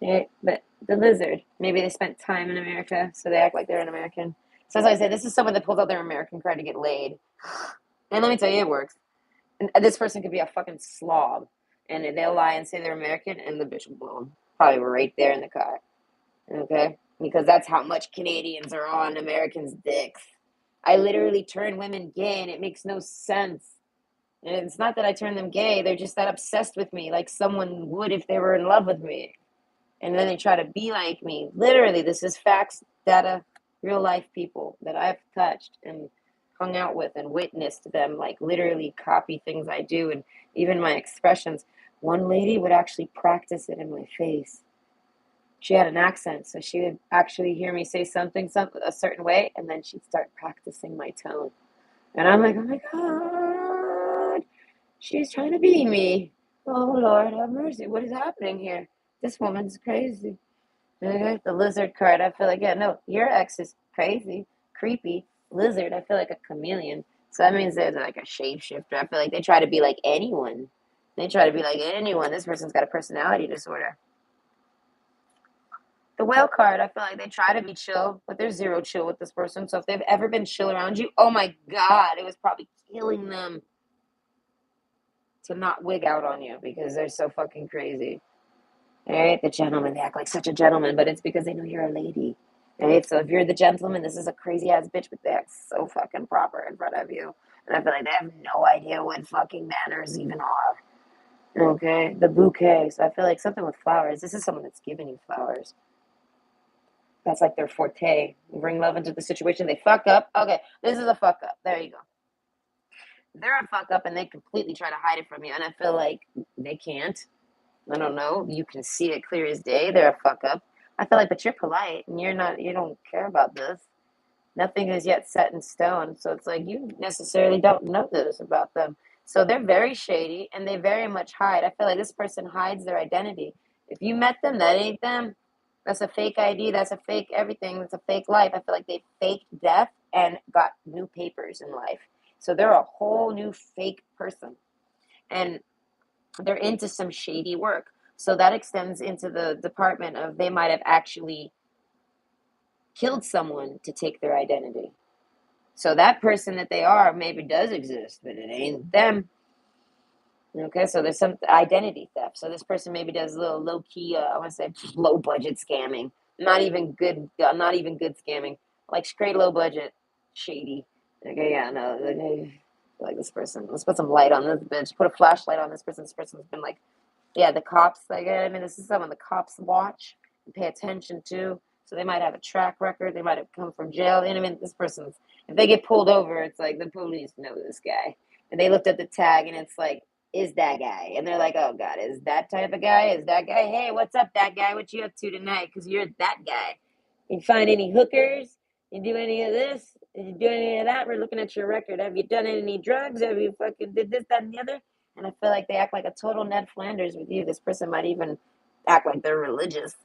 Yeah, but the lizard, maybe they spent time in America, so they act like they're an American. So as I said, this is someone that pulls out their American card to get laid. And let me tell you, it works. And this person could be a fucking slob. And they'll lie and say they're American, and the bitch will blow them. Probably right there in the car. Okay? Because that's how much Canadians are on Americans' dicks. I literally turn women gay, and it makes no sense. And it's not that I turn them gay, they're just that obsessed with me, like someone would if they were in love with me. And then they try to be like me. Literally, this is facts, data, real life people that I've touched and hung out with and witnessed them like literally copy things I do and even my expressions. One lady would actually practice it in my face. She had an accent, so she would actually hear me say something a certain way, and then she'd start practicing my tone. And I'm like, oh my God, she's trying to be me. Oh Lord, have mercy. What is happening here? This woman's crazy. Okay, the lizard card. I feel like, yeah, no, your ex is crazy, creepy. Lizard, I feel like a chameleon. So that means they're like a shapeshifter. I feel like they try to be like anyone. They try to be like anyone. This person's got a personality disorder. The whale card, I feel like they try to be chill, but there's zero chill with this person. So if they've ever been chill around you, oh my God, it was probably killing them to not wig out on you because they're so fucking crazy. All right, the gentleman, they act like such a gentleman, but it's because they know you're a lady. All right, so if you're the gentleman, this is a crazy ass bitch, but they act so fucking proper in front of you. And I feel like they have no idea what fucking manners even are. Okay, the bouquet. So I feel like something with flowers. This is someone that's giving you flowers. That's like their forte. You bring love into the situation. They fuck up. Okay, this is a fuck up. There you go. They're a fuck up and they completely try to hide it from you. And I feel like they can't. I don't know. You can see it clear as day. They're a fuck up. I feel like, but you're polite and you're not, you don't care about this. Nothing is yet set in stone. So it's like you necessarily don't know this about them. So they're very shady and they very much hide. I feel like this person hides their identity. If you met them, that ain't them. That's a fake ID. That's a fake everything. That's a fake life. I feel like they faked death and got new papers in life. So they're a whole new fake person. And they're into some shady work. So that extends into the department of they might have actually killed someone to take their identity. So that person that they are maybe does exist, but it ain't them. Okay, so there's some identity theft. So this person maybe does a little low key, I want to say low budget scamming. Not even good scamming. Like straight low budget, shady. Okay, yeah, no, like this person. Let's put some light on this bitch. Put a flashlight on this person. This person's been like, yeah, the cops. Like, I mean, this is someone the cops watch and pay attention to. So they might have a track record. They might have come from jail. You know, what I mean, this person's. If they get pulled over, it's like the police know this guy, and they looked at the tag, and it's like, is that guy? And they're like, oh God, is that type of guy? Is that guy? Hey, what's up, that guy? What you up to tonight? Because you're that guy. You find any hookers? You do any of this? Did you do any of that? We're looking at your record. Have you done any drugs? Have you fucking did this, that, and the other? And I feel like they act like a total Ned Flanders with you. This person might even act like they're religious.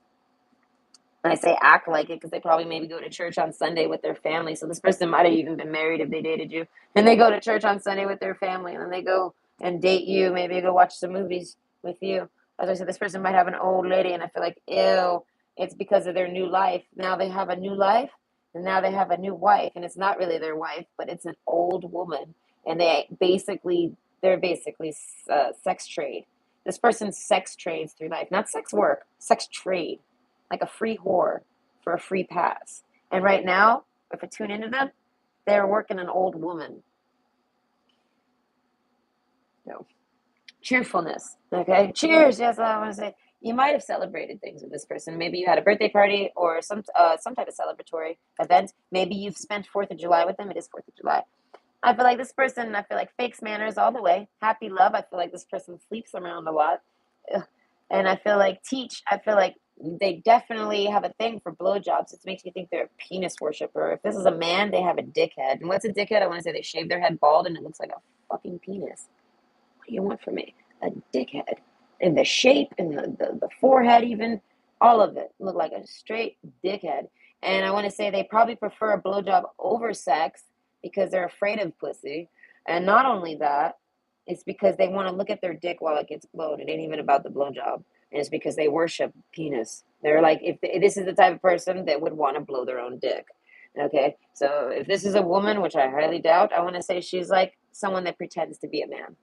And I say act like it because they probably maybe go to church on Sunday with their family. So this person might have even been married if they dated you. And they go to church on Sunday with their family, and then they go and date you, maybe go watch some movies with you. As I said, this person might have an old lady, and I feel like, ew, it's because of their new life. Now they have a new life, and now they have a new wife, and it's not really their wife, but it's an old woman. And they're basically sex trade. This person sex trades through life, not sex work, sex trade, like a free whore for a free pass. And right now, if I tune into them, they're working an old woman. No. Cheerfulness. Okay. Cheers. Yes, I want to say you might have celebrated things with this person. Maybe you had a birthday party or some type of celebratory event. Maybe you've spent Fourth of July with them. It is Fourth of July. I feel like this person, I feel like fakes manners all the way. Happy love. I feel like this person sleeps around a lot. And I feel like I feel like they definitely have a thing for blowjobs. It makes me think they're a penis worshiper. If this is a man, they have a dickhead. And what's a dickhead? I want to say they shave their head bald and it looks like a fucking penis. What do you want from me? A dickhead. And the shape and the forehead, even, all of it look like a straight dickhead. And I want to say they probably prefer a blowjob over sex because they're afraid of pussy. And not only that, it's because they want to look at their dick while it gets blowed. It ain't even about the blowjob. And it's because they worship penis. They're like, this is the type of person that would want to blow their own dick. Okay, so if this is a woman, which I highly doubt, I want to say she's like someone that pretends to be a man.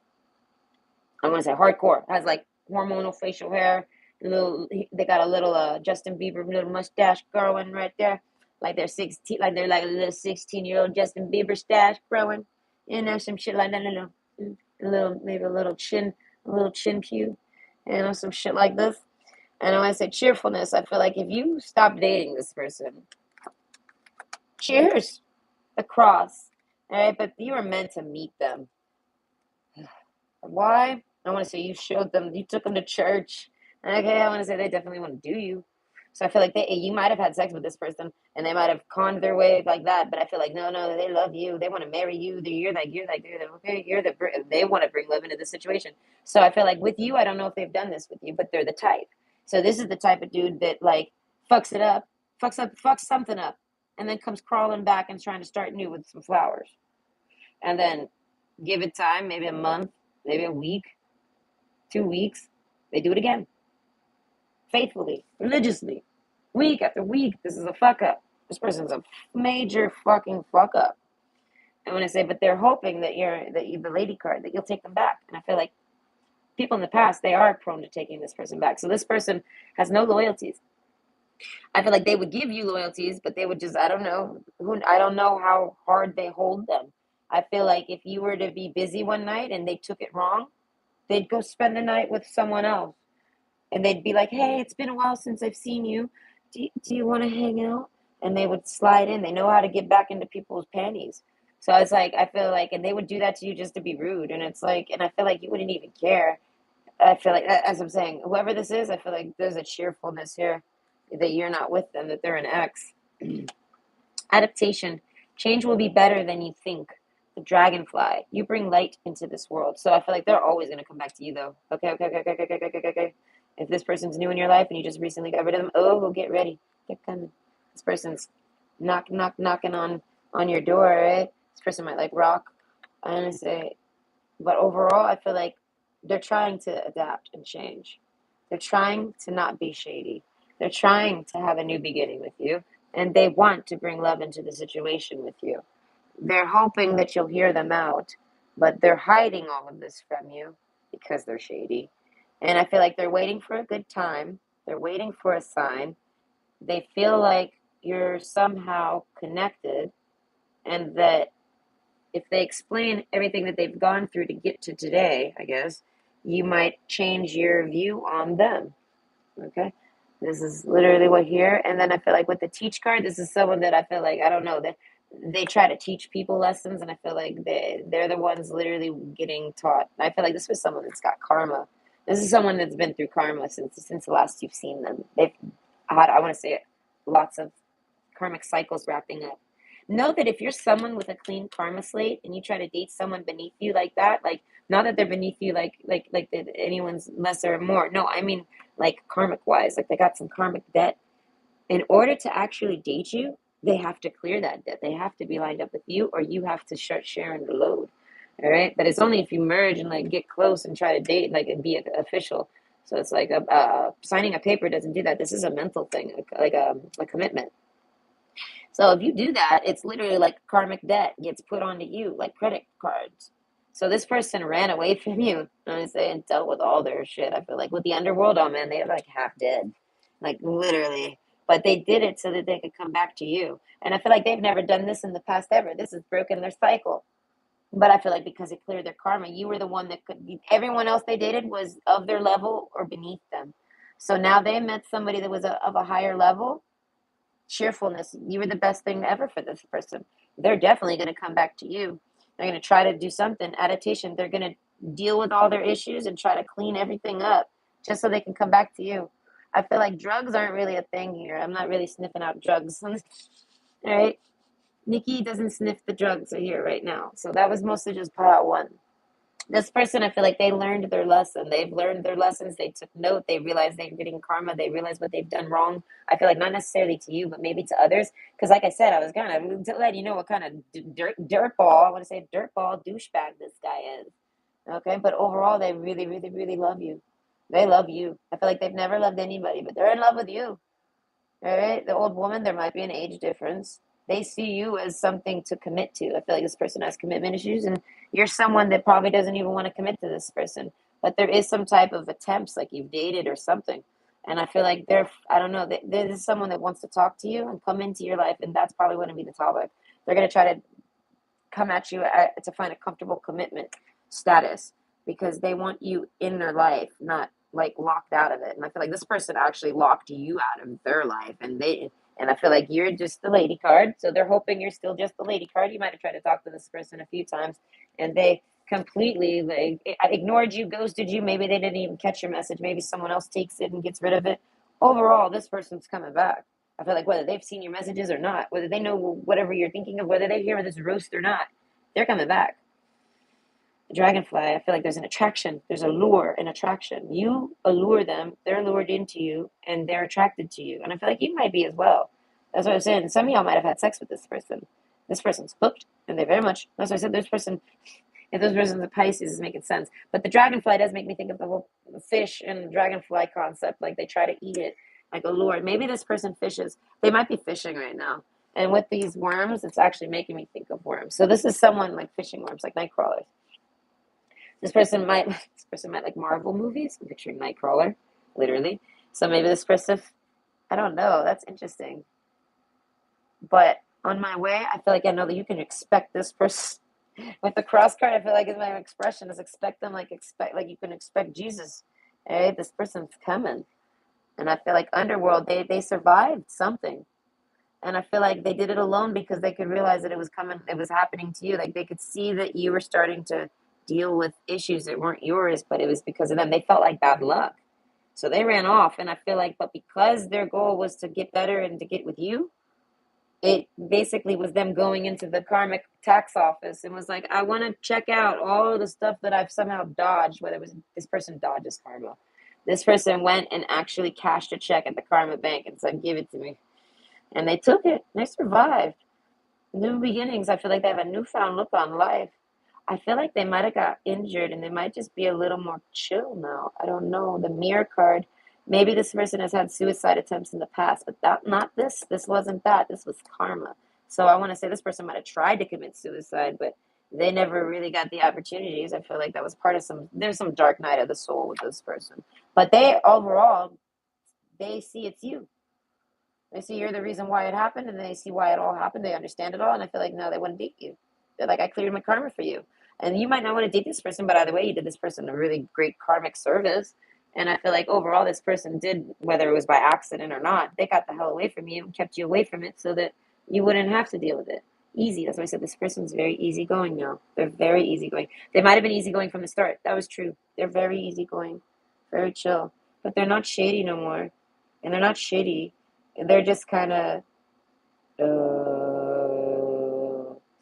I want to say hardcore. Has like hormonal facial hair. They got a little Justin Bieber little mustache growing right there, like they're 16, like they're like a little 16-year-old Justin Bieber stash growing. You know, some shit like that. Maybe a little chin pube, some shit like this. And when I say cheerfulness, I feel like if you stop dating this person, cheers, the cross, all right? But you were meant to meet them. Why? I want to say you took them to church. Okay, I want to say they definitely want to do you. So I feel like you might have had sex with this person and they might have conned their way like that. But I feel like no, they love you. They want to marry you. They want to bring love into the situation. So I feel like with you, I don't know if they've done this with you, but they're the type. So this is the type of dude that like fucks something up, and then comes crawling back and trying to start new with some flowers, and then give it time, maybe a month, maybe a week, 2 weeks, they do it again. Faithfully, religiously, week after week. This is a fuck up. This person's a major fucking fuck up. I want to say, but they're hoping that the lady card, that you'll take them back. And I feel like people in the past, they are prone to taking this person back. So this person has no loyalties. I feel like they would give you loyalties, but they would just, I don't know I don't know how hard they hold them. I feel like if you were to be busy one night and they took it wrong, they'd go spend the night with someone else. And they'd be like, hey, it's been a while since I've seen you. Do you want to hang out? And they would slide in. They know how to get back into people's panties. So it's like, I feel like, and they would do that to you just to be rude. And it's like, and I feel like you wouldn't even care. I feel like, as I'm saying, whoever this is, I feel like there's a cheerfulness here that you're not with them, that they're an ex. Adaptation. Change will be better than you think. The dragonfly. You bring light into this world. So I feel like they're always going to come back to you, though. Okay. If this person's new in your life and you just recently got rid of them, oh, get ready. They're coming. This person's knocking on your door, right? This person might like rock. I want to say, but overall, I feel like they're trying to adapt and change. They're trying to not be shady. They're trying to have a new beginning with you, and they want to bring love into the situation with you. They're hoping that you'll hear them out, but they're hiding all of this from you. because they're shady. And I feel like they're waiting for a good time. They're waiting for a sign. They feel like you're somehow connected, and that if they explain everything that they've gone through to get to today, I guess, you might change your view on them. Okay. This is literally what here. And then I feel like with the teach card, this is someone that I feel like, I don't know, that they try to teach people lessons, and I feel like they're the ones literally getting taught. I feel like this was someone that's got karma. This is someone that's been through karma since the last you've seen them. They've had, I want to say, lots of karmic cycles wrapping up. Know that if you're someone with a clean karma slate and you try to date someone beneath you like that, like not that they're beneath you like that anyone's lesser or more. No, I mean like karmic wise, like they got some karmic debt. In order to actually date you, they have to clear that debt. They have to be lined up with you, or you have to start sharing the load. All right, but it's only if you merge and like get close and try to date, like and be official. So it's like signing a paper doesn't do that. This is a mental thing, like a commitment. So if you do that, it's literally like karmic debt gets put onto you, like credit cards. So this person ran away from you, and I say, and dealt with all their shit. I feel like with the underworld, oh man, they're like half dead, like literally. But they did it so that they could come back to you. And I feel like they've never done this in the past ever. This has broken their cycle. But I feel like because it cleared their karma, you were the one that could. Everyone else they dated was of their level or beneath them. So now they met somebody that was of a higher level. Cheerfulness, you were the best thing ever for this person. They're definitely going to come back to you. They're going to try to do something adaptation. They're going to deal with all their issues and try to clean everything up just so they can come back to you. I feel like drugs aren't really a thing here. I'm not really sniffing out drugs. All right, Nikki doesn't sniff the drugs here right now, so that was mostly just part one. This person, I feel like they learned their lesson. They've learned their lessons. They took note. They realized they're getting karma. They realized what they've done wrong. I feel like not necessarily to you, but maybe to others. Because, like I said, I was gonna let you know what kind of dirtball. I want to say dirtball douchebag this guy is. Okay, but overall, they really, really, really love you. They love you. I feel like they've never loved anybody, but they're in love with you. All right, the old woman, there might be an age difference. They see you as something to commit to. I feel like this person has commitment issues, and you're someone that probably doesn't even want to commit to this person. But there is some type of attempts, like you've dated or something. And I feel like I don't know, there's someone that wants to talk to you and come into your life, and that's probably going to be the topic. They're going to try to come at you to find a comfortable commitment status because they want you in their life, not like locked out of it. And I feel like this person actually locked you out of their life, and I feel like you're just the lady card. So they're hoping you're still just the lady card. You might have tried to talk to this person a few times, and they completely like ignored you, ghosted you. Maybe they didn't even catch your message. Maybe someone else takes it and gets rid of it. Overall, this person's coming back. I feel like whether they've seen your messages or not, whether they know whatever you're thinking of, whether they hear this roast or not, they're coming back. The dragonfly, I feel like there's an attraction, there's a lure, an attraction. You allure them, they're lured into you, and they're attracted to you. And I feel like you might be as well. That's what I'm saying. Some of y'all might have had sex with this person. This person's hooked, and they very much, that's what I said, this person, if this person's a Pisces, is making sense. But the dragonfly does make me think of the whole fish and dragonfly concept. Like they try to eat it, like a lure. Maybe this person fishes. They might be fishing right now. And with these worms, it's actually making me think of worms. So this is someone like fishing worms, like night crawlers. This person might like Marvel movies. I'm picturing Nightcrawler, literally. So maybe this person, I don't know. That's interesting. But on my way, I feel like I know that you can expect this person. With the cross card, I feel like is my expression is expect them like you can expect Jesus. Hey, this person's coming. And I feel like Underworld, they survived something. And I feel like they did it alone because they could realize that it was coming, it was happening to you. Like they could see that you were starting to deal with issues that weren't yours, but it was because of them. They felt like bad luck. So they ran off. And I feel like, but because their goal was to get better and to get with you, it basically was them going into the karmic tax office and was like, I want to check out all of the stuff that I've somehow dodged, whether it was this person dodges karma. This person went and actually cashed a check at the karma bank and said, give it to me. And they took it. They survived. New beginnings. I feel like they have a newfound look on life. I feel like they might have got injured and they might just be a little more chill now. I don't know. The mirror card. Maybe this person has had suicide attempts in the past, but not this. This wasn't that. This was karma. So I want to say this person might have tried to commit suicide, but they never really got the opportunities. I feel like that was part of there's some dark night of the soul with this person. But they overall, they see it's you. They see you're the reason why it happened, and they see why it all happened. They understand it all, and I feel like no, they wouldn't date you. They're like, I cleared my karma for you, and you might not want to date this person, but either way, you did this person a really great karmic service. And I feel like overall, this person did, whether it was by accident or not, they got the hell away from you and kept you away from it so that you wouldn't have to deal with it. Easy. That's why I said this person's very easygoing now. They're very easygoing. They might have been easygoing from the start. That was true. They're very easygoing, very chill, but they're not shady no more, and they're not shitty. They're just kind of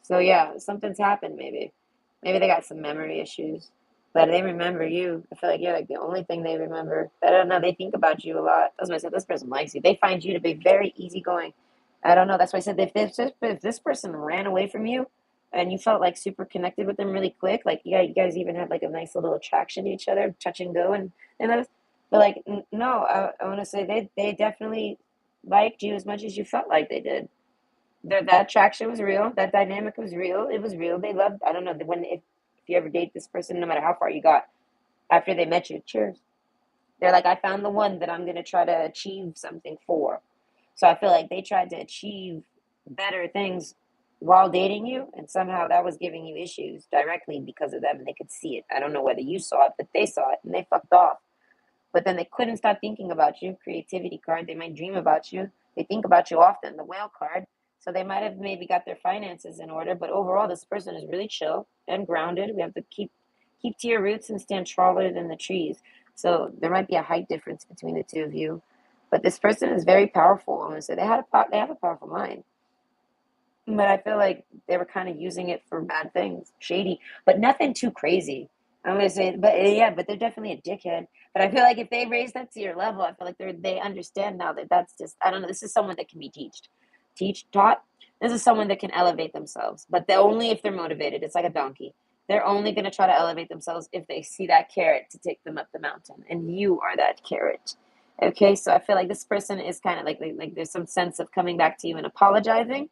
so yeah, something's happened maybe. Maybe they got some memory issues. But they remember you. I feel like you're like the only thing they remember. I don't know. They think about you a lot. That's why I said this person likes you. They find you to be very easygoing. I don't know. That's why I said if this person ran away from you and you felt like super connected with them really quick, like yeah, you guys even had like a nice little attraction to each other, touch and go, and that was, but like no, I want to say they definitely liked you as much as you felt like they did. That attraction was real. That dynamic was real. It was real. They loved. I don't know when if you ever date this person, no matter how far you got after they met you, cheers. They're like, I found the one that I'm gonna try to achieve something for. So I feel like they tried to achieve better things while dating you, and somehow that was giving you issues directly because of them, and they could see it. I don't know whether you saw it, but they saw it, and they fucked off. But then they couldn't stop thinking about you. Creativity card. They might dream about you. They think about you often. The whale card. So they might have maybe got their finances in order, but overall, this person is really chill and grounded. We have to keep to your roots and stand taller than the trees. So there might be a height difference between the two of you, but this person is very powerful. I'm gonna say they have a powerful mind, but I feel like they were kind of using it for bad things, shady, but nothing too crazy. I'm gonna say, but yeah, but they're definitely a dickhead. But I feel like if they raise that to your level, I feel like they understand now that that's just I don't know. This is someone that can be taught. This is someone that can elevate themselves, but they only if they're motivated. It's like a donkey. They're only gonna try to elevate themselves if they see that carrot to take them up the mountain, and you are that carrot. Okay, so I feel like this person is kind of like there's some sense of coming back to you and apologizing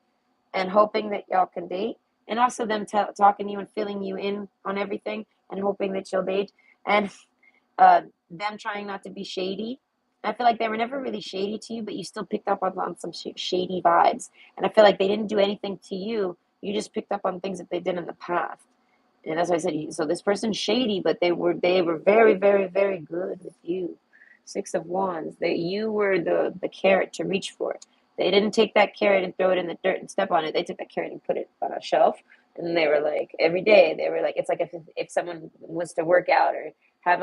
and hoping that y'all can date, and also them talking to you and filling you in on everything and hoping that you'll date, and them trying not to be shady. I feel like they were never really shady to you, but you still picked up on some shady vibes. And I feel like they didn't do anything to you. You just picked up on things that they did in the past. And that's why I said, so this person's shady, but they were very, very, very good with you. Six of Wands. That you were the carrot to reach for. They didn't take that carrot and throw it in the dirt and step on it. They took that carrot and put it on a shelf. And they were like, every day, they were like, it's like if someone was to work out or have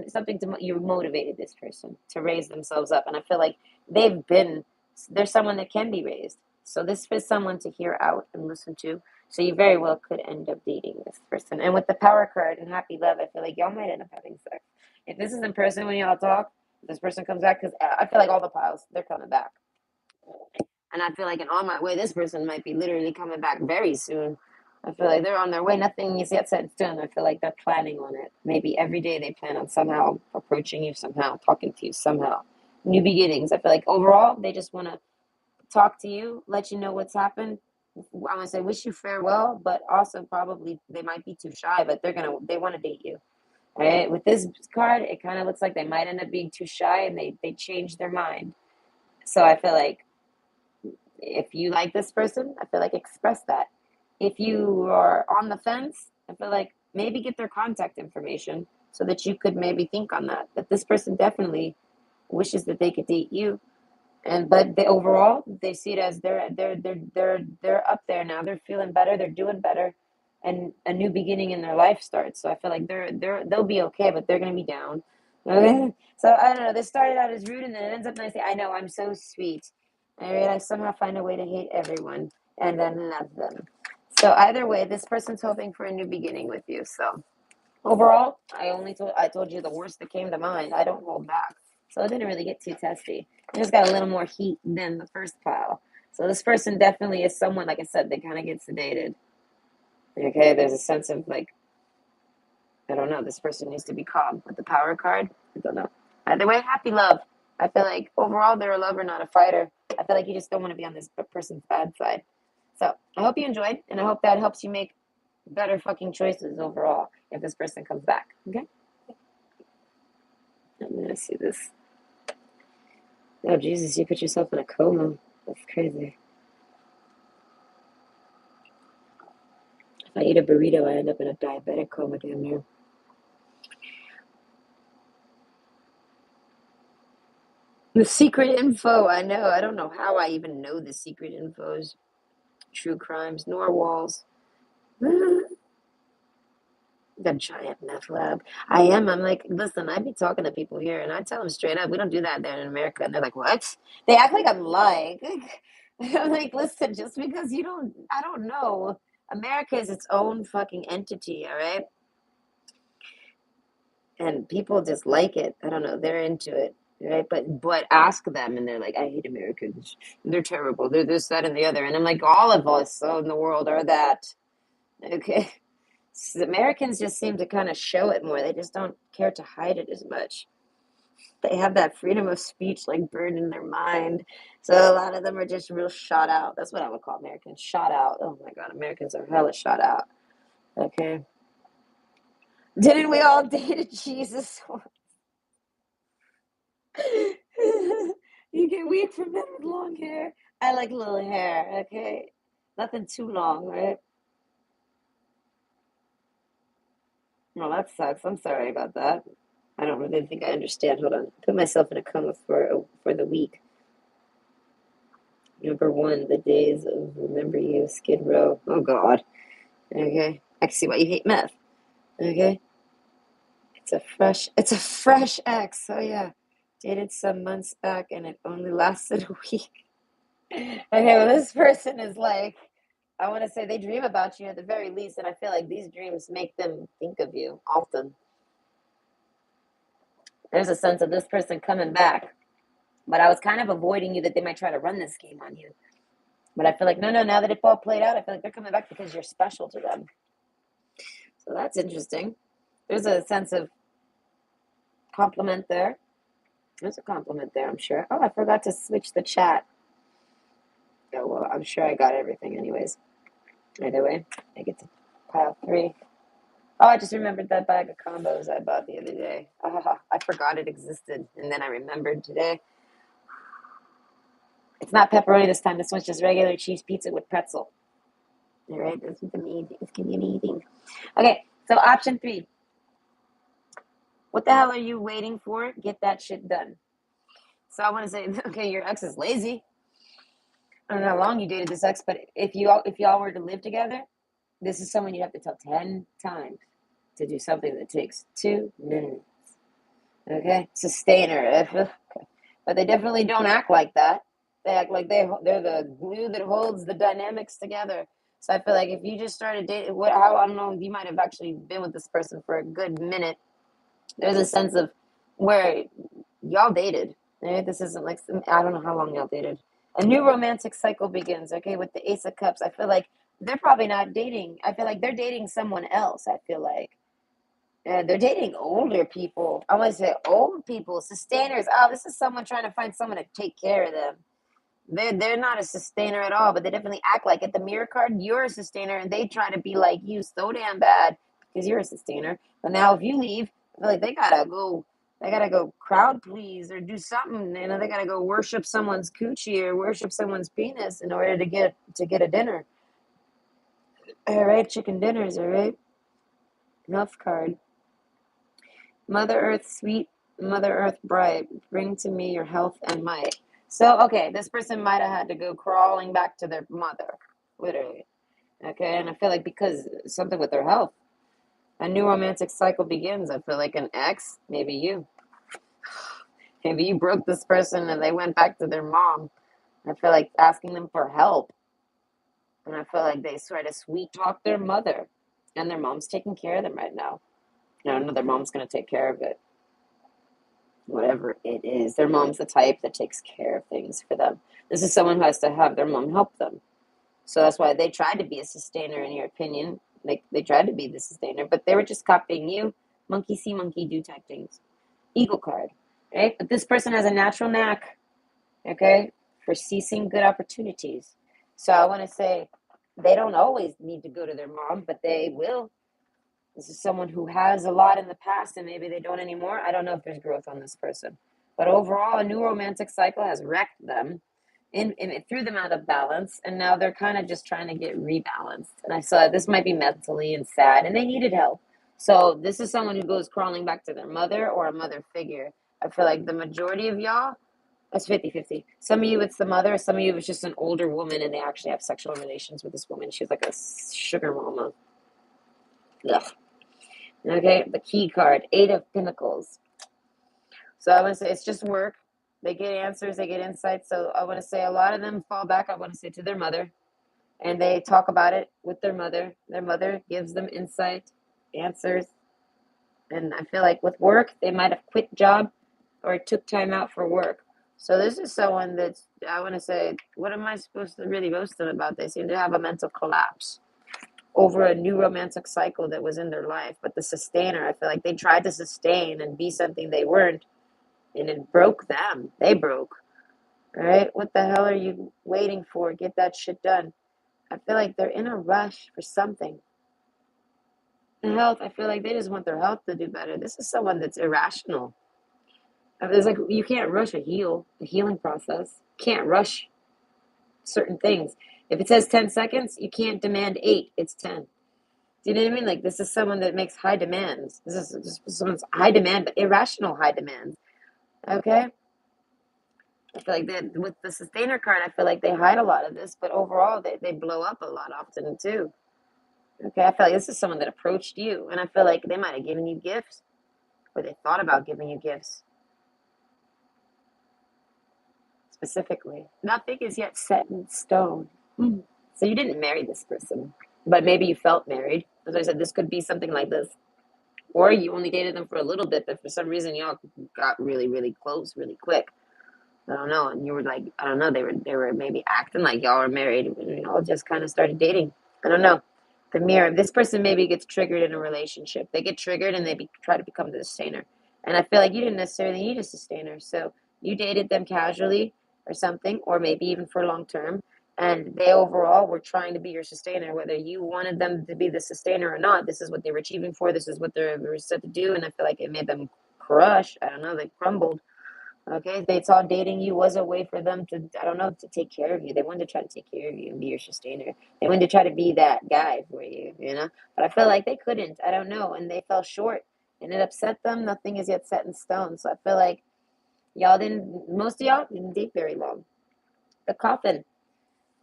something to you motivated this person to raise themselves up. And I feel like they've been, there's someone that can be raised. So this is someone to hear out and listen to. So you very well could end up dating this person. And with the power card and happy love, I feel like y'all might end up having sex. If this is in person when y'all talk, this person comes back, because I feel like all the piles, they're coming back. And I feel like in on my way, this person might be literally coming back very soon. I feel like they're on their way. Nothing is yet set in stone. I feel like they're planning on it. Maybe every day they plan on somehow approaching you, somehow talking to you, somehow. New beginnings. I feel like overall, they just want to talk to you, let you know what's happened. I want to say wish you farewell, but also probably they might be too shy, but they want to date you. All right. With this card, it kind of looks like they might end up being too shy and they change their mind. So I feel like if you like this person, I feel like express that. If you are on the fence, I feel like maybe get their contact information so that you could maybe think on that. That this person definitely wishes that they could date you, and but they overall they see it as they're up there now. They're feeling better. They're doing better, and a new beginning in their life starts. So I feel like they'll be okay, but they're gonna be down. So I don't know. This started out as rude, and then it ends up nice. I know I'm so sweet. All right, I somehow find a way to hate everyone and then love them. So either way, this person's hoping for a new beginning with you. So overall, I told you the worst that came to mind. I don't hold back. So it didn't really get too testy. It just got a little more heat than the first pile. So this person definitely is someone, like I said, that kind of gets sedated. Okay, there's a sense of like, I don't know, this person needs to be calm with the power card. I don't know. Either way, happy love. I feel like overall they're a lover, not a fighter. I feel like you just don't want to be on this person's bad side. So I hope you enjoyed, and I hope that helps you make better fucking choices overall if this person comes back. Okay? I'm gonna see this. Oh, Jesus, you put yourself in a coma. That's crazy. If I eat a burrito, I end up in a diabetic coma damn near. The secret info, I know. I don't know how I even know the secret infos. True crimes, Norwalls. The giant meth lab. I am. I'm like, listen, I be talking to people here and I tell them straight up, we don't do that there in America. And they're like, what? They act like I'm lying. I'm like, listen, just because you don't, I don't know. America is its own fucking entity, all right? And people just like it. I don't know. They're into it, right? But ask them, and they're like, I hate Americans. They're terrible. They're this, that, and the other. And I'm like, all of us in the world are that. Okay. Americans just seem to kind of show it more. They just don't care to hide it as much. They have that freedom of speech like burned in their mind. So a lot of them are just real shot out. That's what I would call Americans. Shot out. Oh my God, Americans are hella shot out. Okay. Didn't we all date Jesus? You get weak from men with long hair. I like little hair, okay? Nothing too long, right? No, that sucks. I'm sorry about that. I don't really think I understand. Hold on. Put myself in a coma for the week. Number one, the days of remember you, Skid Row. Oh God. Okay. I can see why you hate meth. Okay. It's a fresh ex. Oh yeah. Dated some months back and it only lasted a week. Okay, well, this person is like, I want to say they dream about you at the very least, and I feel like these dreams make them think of you often. There's a sense of this person coming back, but I was kind of avoiding you that they might try to run this game on you. But I feel like, no, no, now that it's all played out, I feel like they're coming back because you're special to them. So that's interesting. There's a sense of compliment there. There's a compliment there, I'm sure. Oh, I forgot to switch the chat. Oh, well, I'm sure I got everything anyways. Either way, I get to pile three. Oh, I just remembered that bag of combos I bought the other day. I forgot it existed, and then I remembered today. It's not pepperoni this time. This one's just regular cheese pizza with pretzel. All right, this is amazing. This can be amazing. Okay, so option three. What the hell are you waiting for? Get that shit done. So I want to say, okay, your ex is lazy. I don't know how long you dated this ex, but if y'all were to live together, this is someone you have to tell 10 times to do something that takes 2 minutes. Okay, sustainer. But they definitely don't act like that. They act like they're the glue that holds the dynamics together. So I feel like if you just started dating, how I don't know, you might have actually been with this person for a good minute. There's a sense of where y'all dated. Right? This isn't like I don't know how long y'all dated. A new romantic cycle begins. Okay, with the Ace of Cups, I feel like they're probably not dating. I feel like they're dating someone else. I feel like. They're dating older people. I want to say old people, sustainers. Oh, this is someone trying to find someone to take care of them. They're not a sustainer at all, but they definitely act like it. The mirror card, you're a sustainer, and they try to be like you so damn bad because you're a sustainer. But now if you leave, I feel like they gotta go crowd please or do something. You know, they gotta go worship someone's coochie or worship someone's penis in order to get a dinner. All right, chicken dinners. All right, health card. Mother Earth, sweet Mother Earth bright, bring to me your health and might. So, okay, this person might have had to go crawling back to their mother, literally. Okay, and I feel like because something with their health, a new romantic cycle begins. I feel like an ex, maybe you. Maybe you broke this person and they went back to their mom. I feel like asking them for help. And I feel like they sort of sweet talk their mother. And their mom's taking care of them right now. No, their mom's going to take care of it. Whatever it is. Their mom's the type that takes care of things for them. This is someone who has to have their mom help them. So that's why they tried to be a sustainer, in your opinion. Like they tried to be the sustainer, but they were just copying you. Monkey see, monkey do type things. Eagle card, right? But this person has a natural knack, okay, for seizing good opportunities. So I want to say They don't always need to go to their mom, but they will. This is someone who has a lot in the past and maybe they don't anymore. I don't know if there's growth on this person. But overall, a new romantic cycle has wrecked them and it threw them out of balance. And now they're kind of just trying to get rebalanced. And I saw this might be mentally and sad and they needed help. So this is someone who goes crawling back to their mother or a mother figure. I feel like the majority of y'all, it's 50-50. Some of you, it's the mother. Some of you, it's just an older woman and they actually have sexual relations with this woman. She's like a sugar mama. Ugh. Okay, the key card, Eight of Pentacles. So I want to say it's just work. They get answers, they get insights. So I want to say a lot of them fall back, I want to say, to their mother. And they talk about it with their mother. Their mother gives them insight, answers. And I feel like with work, they might have quit job or took time out for work. So this is someone that's, I want to say, what am I supposed to really roast them about? They seem to have a mental collapse over a new romantic cycle that was in their life. But the sustainer, I feel like they tried to sustain and be something they weren't, and it broke them. They broke. All right? What the hell are you waiting for? Get that shit done. I feel like they're in a rush for something. The health, I feel like they just want their health to do better. This is someone that's irrational. It's like you can't rush a healing process. You can't rush certain things. If it says 10 seconds, you can't demand 8. It's 10. Do you know what I mean? Like, this is someone that makes high demands. This is someone's high demand, but irrational high demands. Okay? I feel like that with the sustainer card, I feel like they hide a lot of this, but overall, they blow up a lot often, too. Okay? I feel like this is someone that approached you, and I feel like they might have given you gifts, or they thought about giving you gifts. Specifically. Nothing is yet set in stone. So you didn't marry this person, but maybe you felt married. As I said, this could be something like this. Or you only dated them for a little bit, but for some reason y'all got really, really close really quick. I don't know. And you were like, I don't know, they were maybe acting like y'all were married and y'all just kind of started dating. I don't know. The mirror. This person maybe gets triggered in a relationship. They get triggered and try to become the sustainer. And I feel like you didn't necessarily need a sustainer. So you dated them casually or something, or maybe even for long term. And they overall were trying to be your sustainer, whether you wanted them to be the sustainer or not. This is what they were achieving for. This is what they were set to do. And I feel like it made them crush. I don't know. They crumbled. Okay, they saw dating you was a way for them to, I don't know, to take care of you. They wanted to try to take care of you and be your sustainer. They wanted to try to be that guy for you, you know? But I feel like they couldn't. I don't know. And they fell short and it upset them. Nothing is yet set in stone. So I feel like most of y'all didn't date very long. The coffin.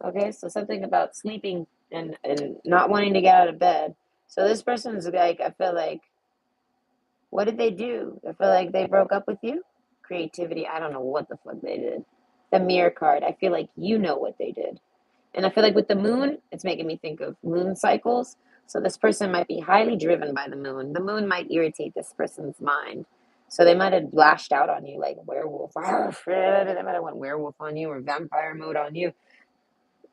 Okay, so something about sleeping and not wanting to get out of bed. So this person's like, I feel like, what did they do? I feel like they broke up with you. Creativity. I don't know what the fuck they did. The mirror card. I feel like you know what they did. And I feel like with the moon, it's making me think of moon cycles. So this person might be highly driven by the moon. The moon might irritate this person's mind. So they might have lashed out on you like werewolf. They might have went werewolf on you or vampire mode on you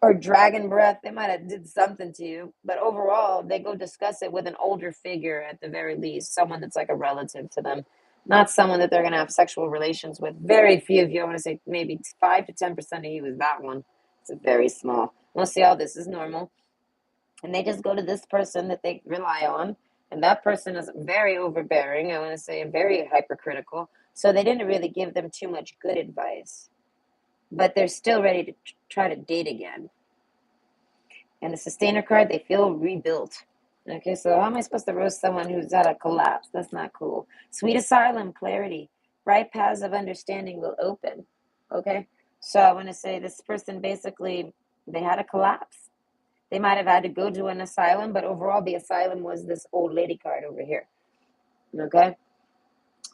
or dragon breath. They might have did something to you, but overall they go discuss it with an older figure at the very least, someone that's like a relative to them, not someone that they're going to have sexual relations with. Very few of you, I want to say maybe 5 to 10% of you is that one. It's a very small. Most of y'all, this is normal, and they just go to this person that they rely on, and that person is very overbearing, I want to say, and very hypercritical, so they didn't really give them too much good advice, but they're still ready to try to date again. And the sustainer card, they feel rebuilt. Okay, so how am I supposed to roast someone who's at a collapse? That's not cool. Sweet asylum, clarity. Bright paths of understanding will open. Okay, so I want to say this person basically, they had a collapse. They might have had to go to an asylum, but overall, the asylum was this old lady card over here. Okay,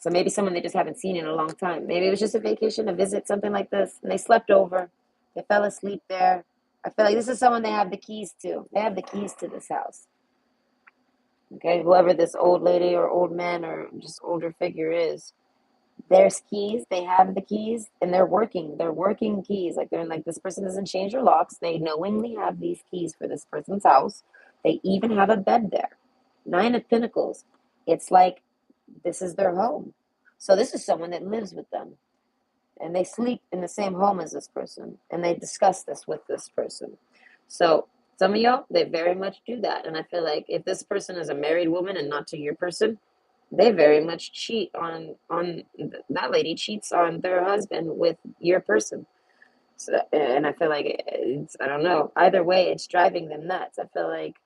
so maybe someone they just haven't seen in a long time. Maybe it was just a vacation, a visit, something like this, and they slept over. They fell asleep there. I feel like this is someone they have the keys to. They have the keys to this house. Okay, whoever this old lady or old man or just older figure is, there's keys. They have the keys, and they're working. They're working keys. Like they're like this person doesn't change their locks. They knowingly have these keys for this person's house. They even have a bed there. Nine of Pentacles. It's like this is their home. So this is someone that lives with them, and they sleep in the same home as this person, and they discuss this with this person. So Some of y'all, they very much do that. And I feel like if this person is a married woman and not to your person, they very much cheat on that lady cheats on their husband with your person. So, and I feel like it's, I don't know. Either way, it's driving them nuts. I feel like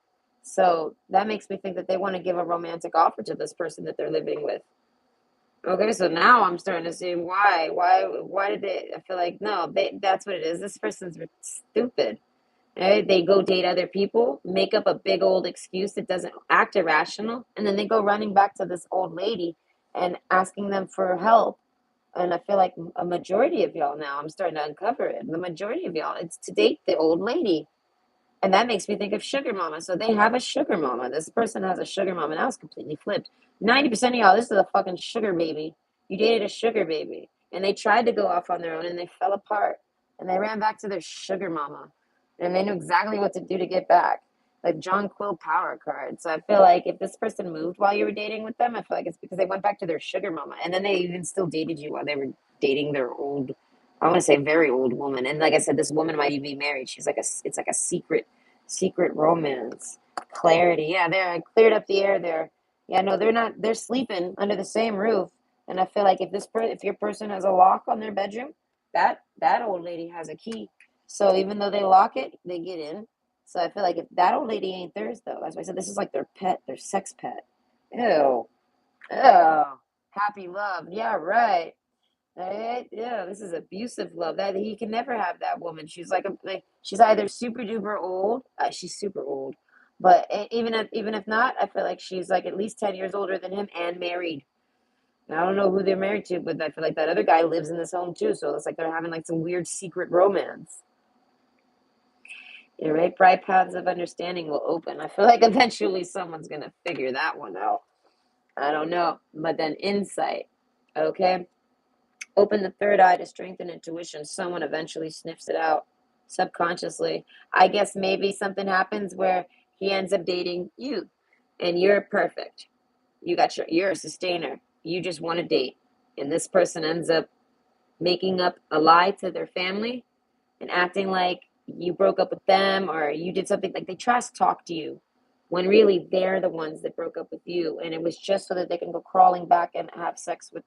so that makes me think that they want to give a romantic offer to this person that they're living with. Okay, so now I'm starting to see why did they? I feel like no, that's what it is. This person's stupid. Right? They go date other people, make up a big old excuse that doesn't act irrational, and then they go running back to this old lady and asking them for help. And I feel like a majority of y'all now, I'm starting to uncover it. The majority of y'all, it's to date the old lady. And that makes me think of sugar mama. So they have a sugar mama. This person has a sugar mama. Now it's completely flipped. 90% of y'all, this is a fucking sugar baby. You dated a sugar baby. And they tried to go off on their own and they fell apart. And they ran back to their sugar mama. And they knew exactly what to do to get back. Like John Quill power card. So I feel like if this person moved while you were dating with them, I feel like it's because they went back to their sugar mama. And then they even still dated you while they were dating their old, I want to say very old woman. And like I said, this woman might even be married. She's like it's like a secret romance. Clarity. Yeah, there. I cleared up the air there. Yeah, no, they're not. They're sleeping under the same roof. And I feel like if your person has a lock on their bedroom, that old lady has a key. So even though they lock it, they get in. So I feel like if that old lady ain't theirs, though, that's why I said this is like their pet, their sex pet. Ew. Ew. Happy love. Yeah, right. Right? Yeah, this is abusive love. That he can never have that woman. She's like she's either super duper old. She's super old, but even if not, I feel like she's like at least 10 years older than him and married. And I don't know who they're married to, but I feel like that other guy lives in this home too. So it's like they're having like some weird secret romance. Yeah, right. Bright paths of understanding will open. I feel like eventually someone's gonna figure that one out. I don't know, but then insight. Okay. Open the third eye to strengthen intuition. Someone eventually sniffs it out subconsciously. I guess maybe something happens where he ends up dating you and you're perfect. You're a sustainer. You just want to date. And this person ends up making up a lie to their family and acting like you broke up with them or you did something like they trust talk to you when really they're the ones that broke up with you and it was just so that they can go crawling back and have sex with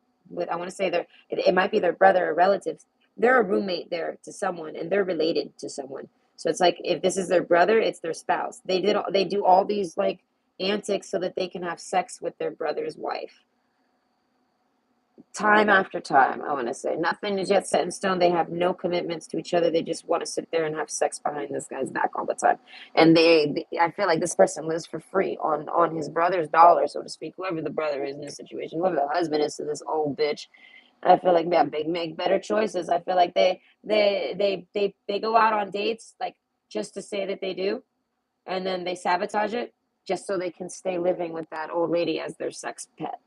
I want to say it might be their brother or relatives. They're a roommate there to someone and they're related to someone, so it's like if this is their brother, it's their spouse. They do all these like antics so that they can have sex with their brother's wife time after time. I want to say nothing is yet set in stone. They have no commitments to each other. They just want to sit there and have sex behind this guy's back all the time. And I feel like this person lives for free on his brother's dollar, so to speak. Whoever the brother is in this situation, whoever the husband is to this old bitch. I feel like yeah, they make better choices. I feel like they go out on dates like just to say that they do, and then they sabotage it just so they can stay living with that old lady as their sex pet.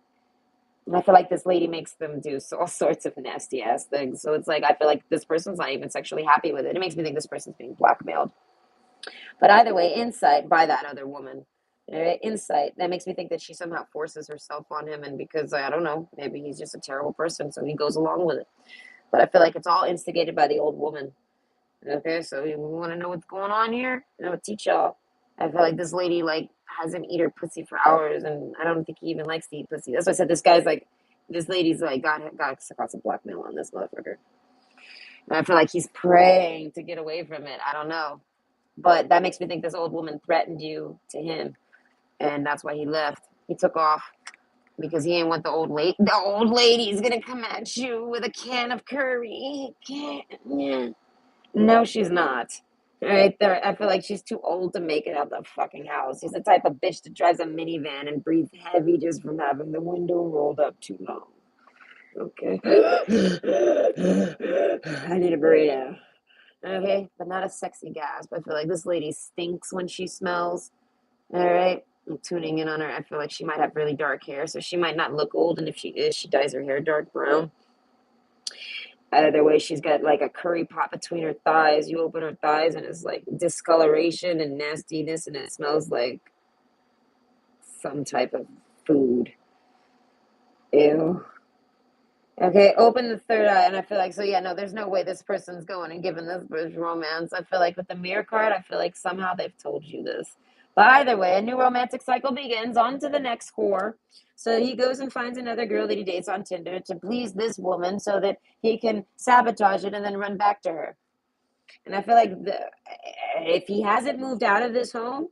And I feel like this lady makes them do all sorts of nasty ass things. So it's like I feel like this person's not even sexually happy with it. It makes me think this person's being blackmailed. But either way, insight by that other woman. Insight that makes me think that she somehow forces herself on him, and because I don't know, maybe he's just a terrible person, so he goes along with it. But I feel like it's all instigated by the old woman. Okay, so you want to know what's going on here? I'll teach y'all. I feel like this lady like has him eat her pussy for hours, and I don't think he even likes to eat pussy. That's why I said this lady's like got some blackmail on this motherfucker. And I feel like he's praying to get away from it. I don't know, but that makes me think this old woman threatened you to him, and that's why he left. He took off because he didn't want the old lady. The old lady is gonna come at you with a can of curry. Yeah. No, she's not. Right there, I feel like she's too old to make it out the fucking house. She's the type of bitch that drives a minivan and breathes heavy just from having the window rolled up too long. Okay. I need a burrito. Okay, but not a sexy gasp. I feel like this lady stinks when she smells. All right. I'm tuning in on her. I feel like she might have really dark hair, so she might not look old. And if she is, she dyes her hair dark brown. Either way, she's got like a curry pot between her thighs. You open her thighs and it's like discoloration and nastiness, and it smells like some type of food. Ew. Okay, open the third eye, and I feel like so. Yeah, no, there's no way this person's going and giving this bitch romance. I feel like with the mirror card, I feel like somehow they've told you this. But either way, a new romantic cycle begins. On to the next whore. So he goes and finds another girl that he dates on Tinder to please this woman, so that he can sabotage it and then run back to her. And I feel like if he hasn't moved out of this home,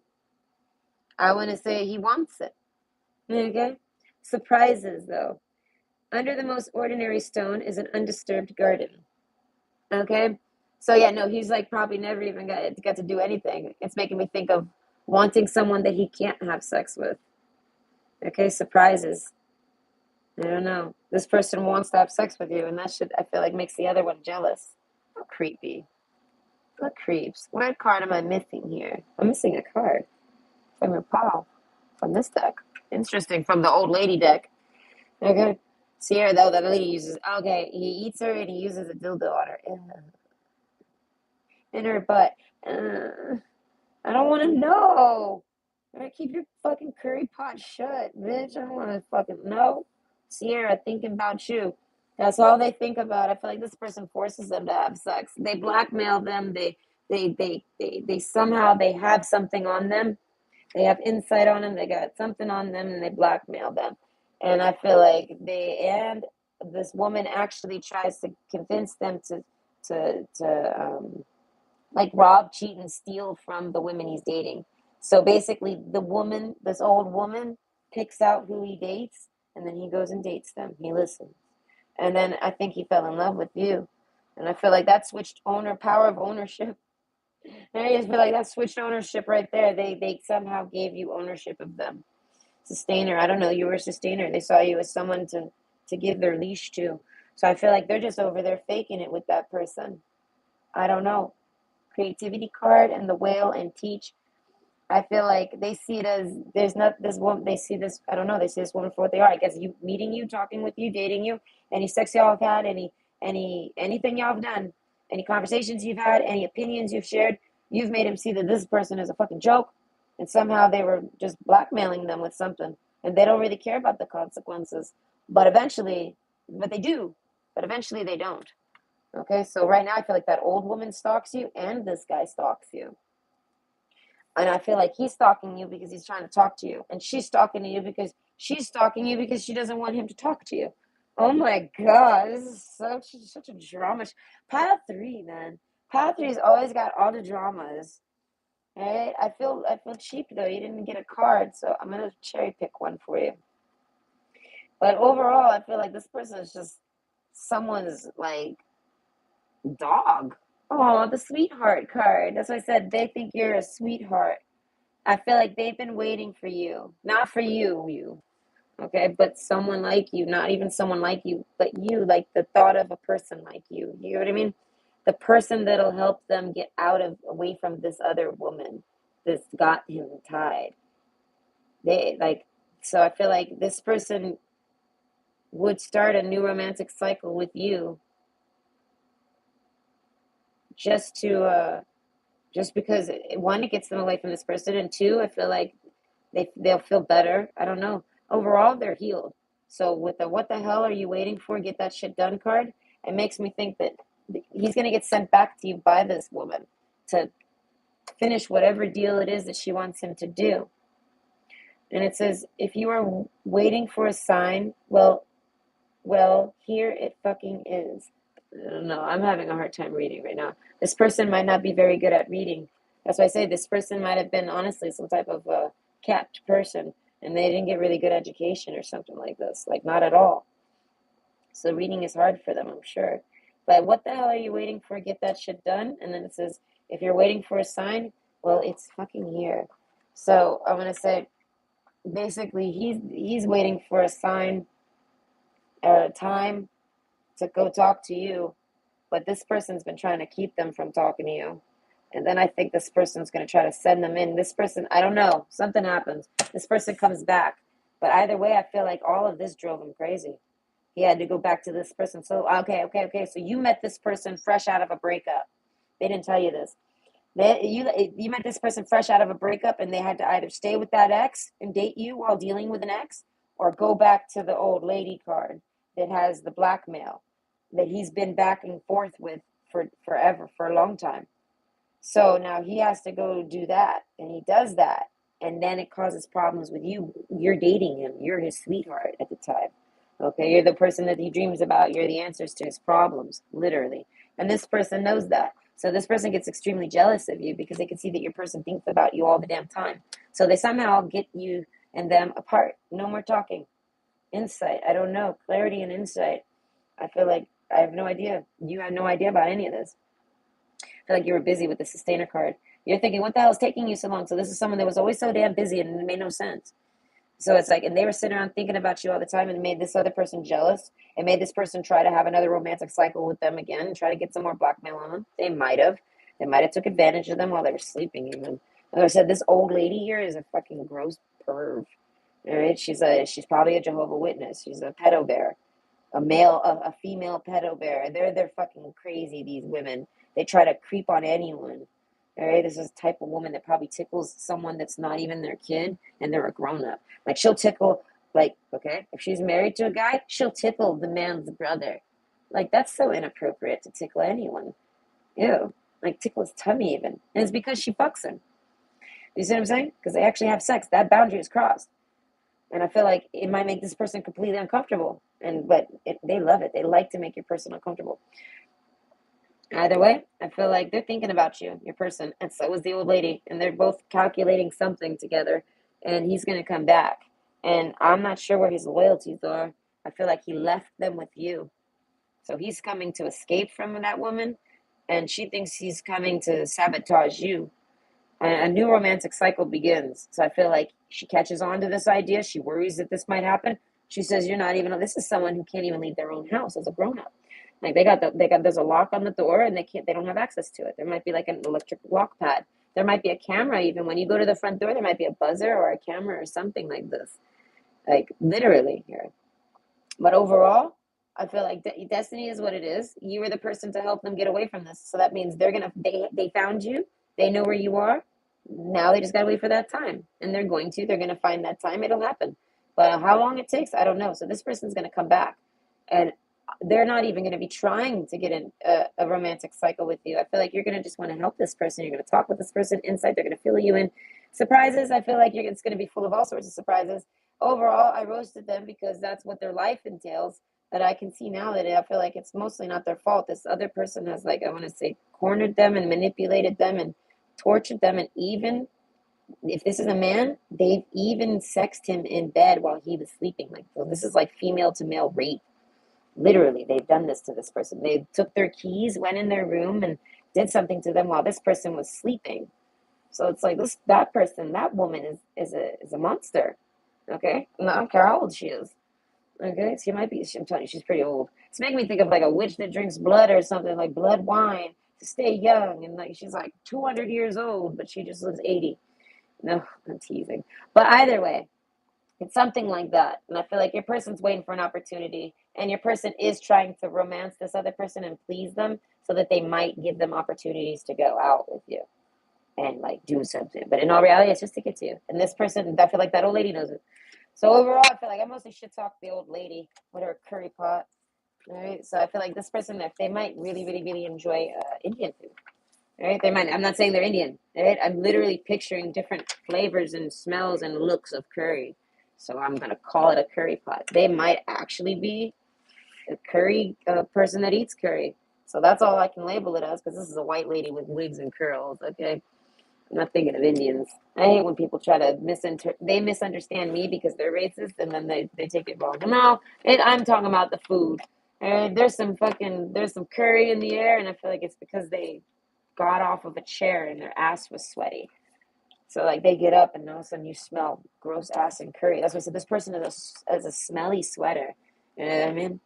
I want to say he wants it. Okay, surprises though. Under the most ordinary stone is an undisturbed garden. Okay. So yeah, no, he's like probably never even got to do anything. It's making me think of wanting someone that he can't have sex with. Okay, surprises. I don't know. This person wants to have sex with you, and that should I feel like makes the other one jealous. How creepy. What creeps? What card am I missing here? I'm missing a card from your pile from this deck. Interesting, from the old lady deck. Okay. Sierra, though, that lady uses. Okay, he eats her and he uses a dildo on her. In her butt. I don't want to know. All right, keep your fucking curry pot shut, bitch. I don't want to fucking know. Sierra, thinking about you. That's all they think about. I feel like this person forces them to have sex. They blackmail them. They somehow they have something on them. They have insight on them. They got something on them, and they blackmail them. And I feel like this woman actually tries to convince them to like rob, cheat, and steal from the women he's dating. So basically, this old woman, picks out who he dates, and then he goes and dates them. He listens. And then I think he fell in love with you. And I feel like that switched power of ownership. And I just feel like that switched ownership right there. They somehow gave you ownership of them. Sustainer. I don't know. You were a sustainer. They saw you as someone to give their leash to. So I feel like they're just over there faking it with that person. I don't know. Creativity card and the whale and teach. I feel like they see it as there's not this woman. They see this. I don't know. They see this woman for what they are. I guess you meeting you, talking with you, dating you, any sex y'all have had, anything y'all have done, any conversations you've had, any opinions you've shared, you've made him see that this person is a fucking joke, and somehow they were just blackmailing them with something, and they don't really care about the consequences. But eventually, but they do. But eventually, they don't. Okay, so right now I feel like that old woman stalks you and this guy stalks you. And I feel like he's stalking you because he's trying to talk to you. And she's stalking you because she's stalking you because she doesn't want him to talk to you. Oh my God, this is such a drama. Pile three, man. Pile three's always got all the dramas. Right? I feel cheap though. You didn't get a card, so I'm gonna cherry pick one for you. But overall, I feel like this person is just someone's like dog. Oh, the sweetheart card. That's why I said they think you're a sweetheart. I feel like they've been waiting for you. Not for you, okay, but someone like you, not even someone like you, but you, like the thought of a person like you. You know what I mean? The person that'll help them get away from this other woman that's got him tied. They like so I feel like this person would start a new romantic cycle with you just to just because one, it gets them away from this person, and two, I feel like they'll feel better. I don't know. Overall, they're healed. So with the "what the hell are you waiting for? Get that shit done" card, it makes me think that he's gonna get sent back to you by this woman to finish whatever deal it is that she wants him to do. And it says, if you are waiting for a sign, well, here it fucking is. I don't know. I'm having a hard time reading right now. This person might not be very good at reading. That's why I say this person might have been honestly some type of capped person, and they didn't get really good education or something like this. Like not at all. So reading is hard for them, I'm sure. But what the hell are you waiting for? Get that shit done. And then it says, if you're waiting for a sign, well, it's fucking here. So I'm gonna say basically he's waiting for a sign or a time to go talk to you, but this person's been trying to keep them from talking to you. And then I think this person's going to try to send them in. This person, I don't know, something happens. This person comes back. But either way, I feel like all of this drove him crazy. He had to go back to this person. So, okay. So you met this person fresh out of a breakup. They didn't tell you this. You met this person fresh out of a breakup, and they had to either stay with that ex and date you while dealing with an ex, or go back to the old lady card it has the blackmail that he's been back and forth with for forever, for a long time. So now he has to go do that, and he does that, and then it causes problems with you. You're dating him. You're his sweetheart at the time. Okay, you're the person that he dreams about. You're the answers to his problems, literally. And this person knows that. So this person gets extremely jealous of you because they can see that your person thinks about you all the damn time. So they somehow get you and them apart. No more talking. Insight. I don't know. Clarity and insight. I feel like I have no idea. You had no idea about any of this. I feel like you were busy with the sustainer card. You're thinking, what the hell is taking you so long? So this is someone that was always so damn busy and it made no sense. So it's like, and they were sitting around thinking about you all the time and it made this other person jealous. It made this person try to have another romantic cycle with them again and try to get some more blackmail on them. They might have. They might have took advantage of them while they were sleeping even. Like I said, this old lady here is a fucking gross perv. All right, she's probably a Jehovah Witness. She's a pedo bear, a female pedo bear. They're fucking crazy. These women, they try to creep on anyone. All right, this is the type of woman that probably tickles someone that's not even their kid, and they're a grown up. Like she'll tickle, like okay, if she's married to a guy, she'll tickle the man's brother. Like that's so inappropriate to tickle anyone. Ew, like tickle his tummy even, and it's because she fucks him. You see what I'm saying? Because they actually have sex. That boundary is crossed. And I feel like it might make this person completely uncomfortable. They love it. They like to make your person uncomfortable. Either way, I feel like they're thinking about you, your person, and so is the old lady, and they're both calculating something together, and he's gonna come back. And I'm not sure where his loyalties are. I feel like he left them with you. So he's coming to escape from that woman, and she thinks he's coming to sabotage you. A new romantic cycle begins. So I feel like she catches on to this idea. She worries that this might happen. She says, "You're not even. This is someone who can't even leave their own house as a grown up. Like there's a lock on the door and they don't have access to it. There might be like an electric lock pad. There might be a camera even when you go to the front door. There might be a buzzer or a camera or something like this. Like literally here. But overall, I feel like destiny is what it is. You were the person to help them get away from this. So that means they found you. They know where you are. Now they just gotta wait for that time, and they're gonna find that time. It'll happen, but how long it takes, I don't know. So this person's gonna come back, and they're not even gonna be trying to get in a romantic cycle with you. I feel like you're gonna just want to help this person. You're gonna talk with this person inside. They're gonna fill you in. Surprises. I feel like it's gonna be full of all sorts of surprises. Overall, I roasted them because that's what their life entails. But I can see now that I feel like it's mostly not their fault. This other person has, like, I want to say, cornered them and manipulated them and tortured them, and even if this is a man, they've even sexed him in bed while he was sleeping. Like, so this is like female to male rape. Literally, they've done this to this person. They took their keys, went in their room, and did something to them while this person was sleeping. So it's like that woman is a monster. Okay, and I don't care how old she is. Okay, she might be. I'm telling you, she's pretty old. It's making me think of like a witch that drinks blood or something, like blood wine to stay young, and like she's like 200 years old, but she just looks 80. No, I'm teasing. But either way, it's something like that. And I feel like your person's waiting for an opportunity, and your person is trying to romance this other person and please them so that they might give them opportunities to go out with you and like do something. But in all reality, it's just to get to you. And this person, I feel like that old lady knows it. So overall, I feel like I mostly shit talk the old lady with her curry pot. All right. So I feel like this person, if they might really, really, really enjoy Indian food. All right. They might. I'm not saying they're Indian. All right. I'm literally picturing different flavors and smells and looks of curry. So I'm gonna call it a curry pot. They might actually be a curry person that eats curry. So that's all I can label it as because this is a white lady with wigs and curls. Okay. I'm not thinking of Indians. I hate when people try to misunderstand me because they're racist and then they take it wrong. No, I'm talking about the food. And there's some curry in the air, and I feel like it's because they got off of a chair and their ass was sweaty. So like they get up and all of a sudden you smell gross ass and curry. That's why I said this person is a smelly sweater. You know what I mean?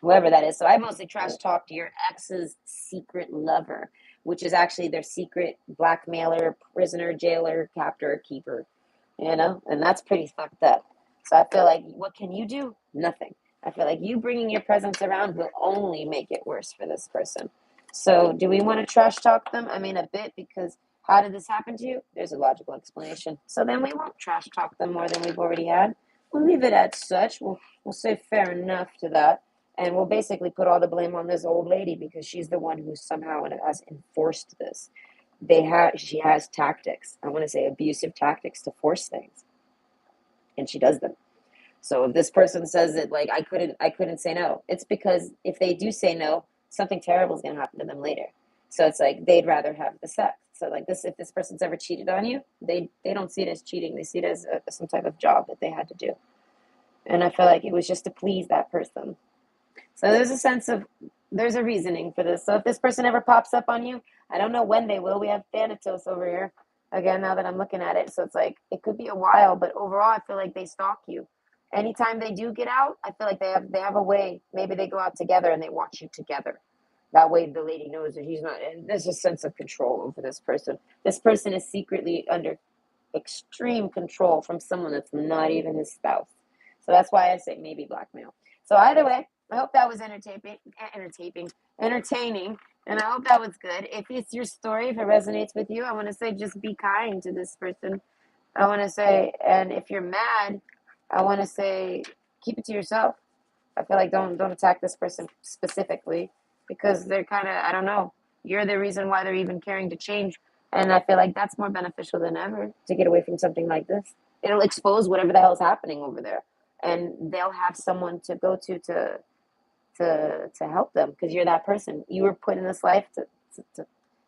Whoever that is. So I mostly trash talked your ex's secret lover, which is actually their secret blackmailer, prisoner, jailer, captor, keeper, and that's pretty fucked up. So I feel like what can you do? Nothing. I feel like you bringing your presence around will only make it worse for this person. So do we want to trash talk them? I mean, a bit because how did this happen to you? There's a logical explanation. So then we won't trash talk them more than we've already had. We'll leave it at such. We'll say fair enough to that. And we'll basically put all the blame on this old lady because she's the one who somehow has enforced this. She has tactics. I want to say abusive tactics to force things, and she does them. So if this person says that like I couldn't say no, it's because if they do say no, something terrible is going to happen to them later. So it's like they'd rather have the sex. So like this, if this person's ever cheated on you, they don't see it as cheating. They see it as some type of job that they had to do. And I feel like it was just to please that person. So there's a reasoning for this. So if this person ever pops up on you, I don't know when they will. We have Thanatos over here again now that I'm looking at it. So it's like it could be a while, but overall I feel like they stalk you. Anytime they do get out, I feel like they have a way. Maybe they go out together and they watch you together. That way the lady knows that he's not, and there's a sense of control over this person. This person is secretly under extreme control from someone that's not even his spouse. So that's why I say maybe blackmail. So either way, I hope that was entertaining, and I hope that was good. If it's your story, if it resonates with you, I want to say just be kind to this person. I want to say, and if you're mad, I want to say keep it to yourself. I feel like don't attack this person specifically because they're kind of, I don't know. You're the reason why they're even caring to change, and I feel like that's more beneficial than ever to get away from something like this. It'll expose whatever the hell's happening over there, and they'll have someone to go to help them because you're that person. You were put in this life to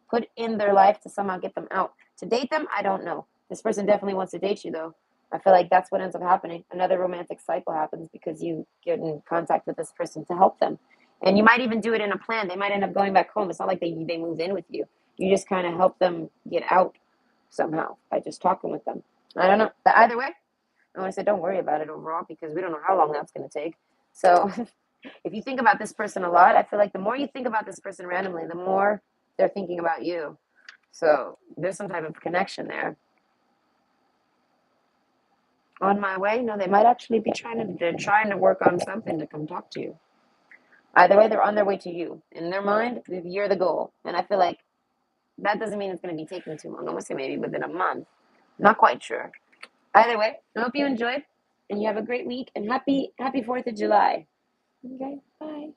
put in their life to somehow get them out. To date them, I don't know. This person definitely wants to date you though. I feel like that's what ends up happening. Another romantic cycle happens because you get in contact with this person to help them. And you might even do it in a plan. They might end up going back home. It's not like they move in with you. You just kind of help them get out somehow by just talking with them. I don't know. But either way, I want to say don't worry about it overall because we don't know how long that's going to take. So if you think about this person a lot, I feel like the more you think about this person randomly, the more they're thinking about you. So there's some type of connection there. On my way, no, they might actually be trying to work on something to come talk to you. Either way, they're on their way to you. In their mind, you're the goal. And I feel like that doesn't mean it's going to be taking too long. I'm going to say maybe within a month. Not quite sure. Either way, I hope you enjoyed and you have a great week and happy 4th of July. Okay, bye.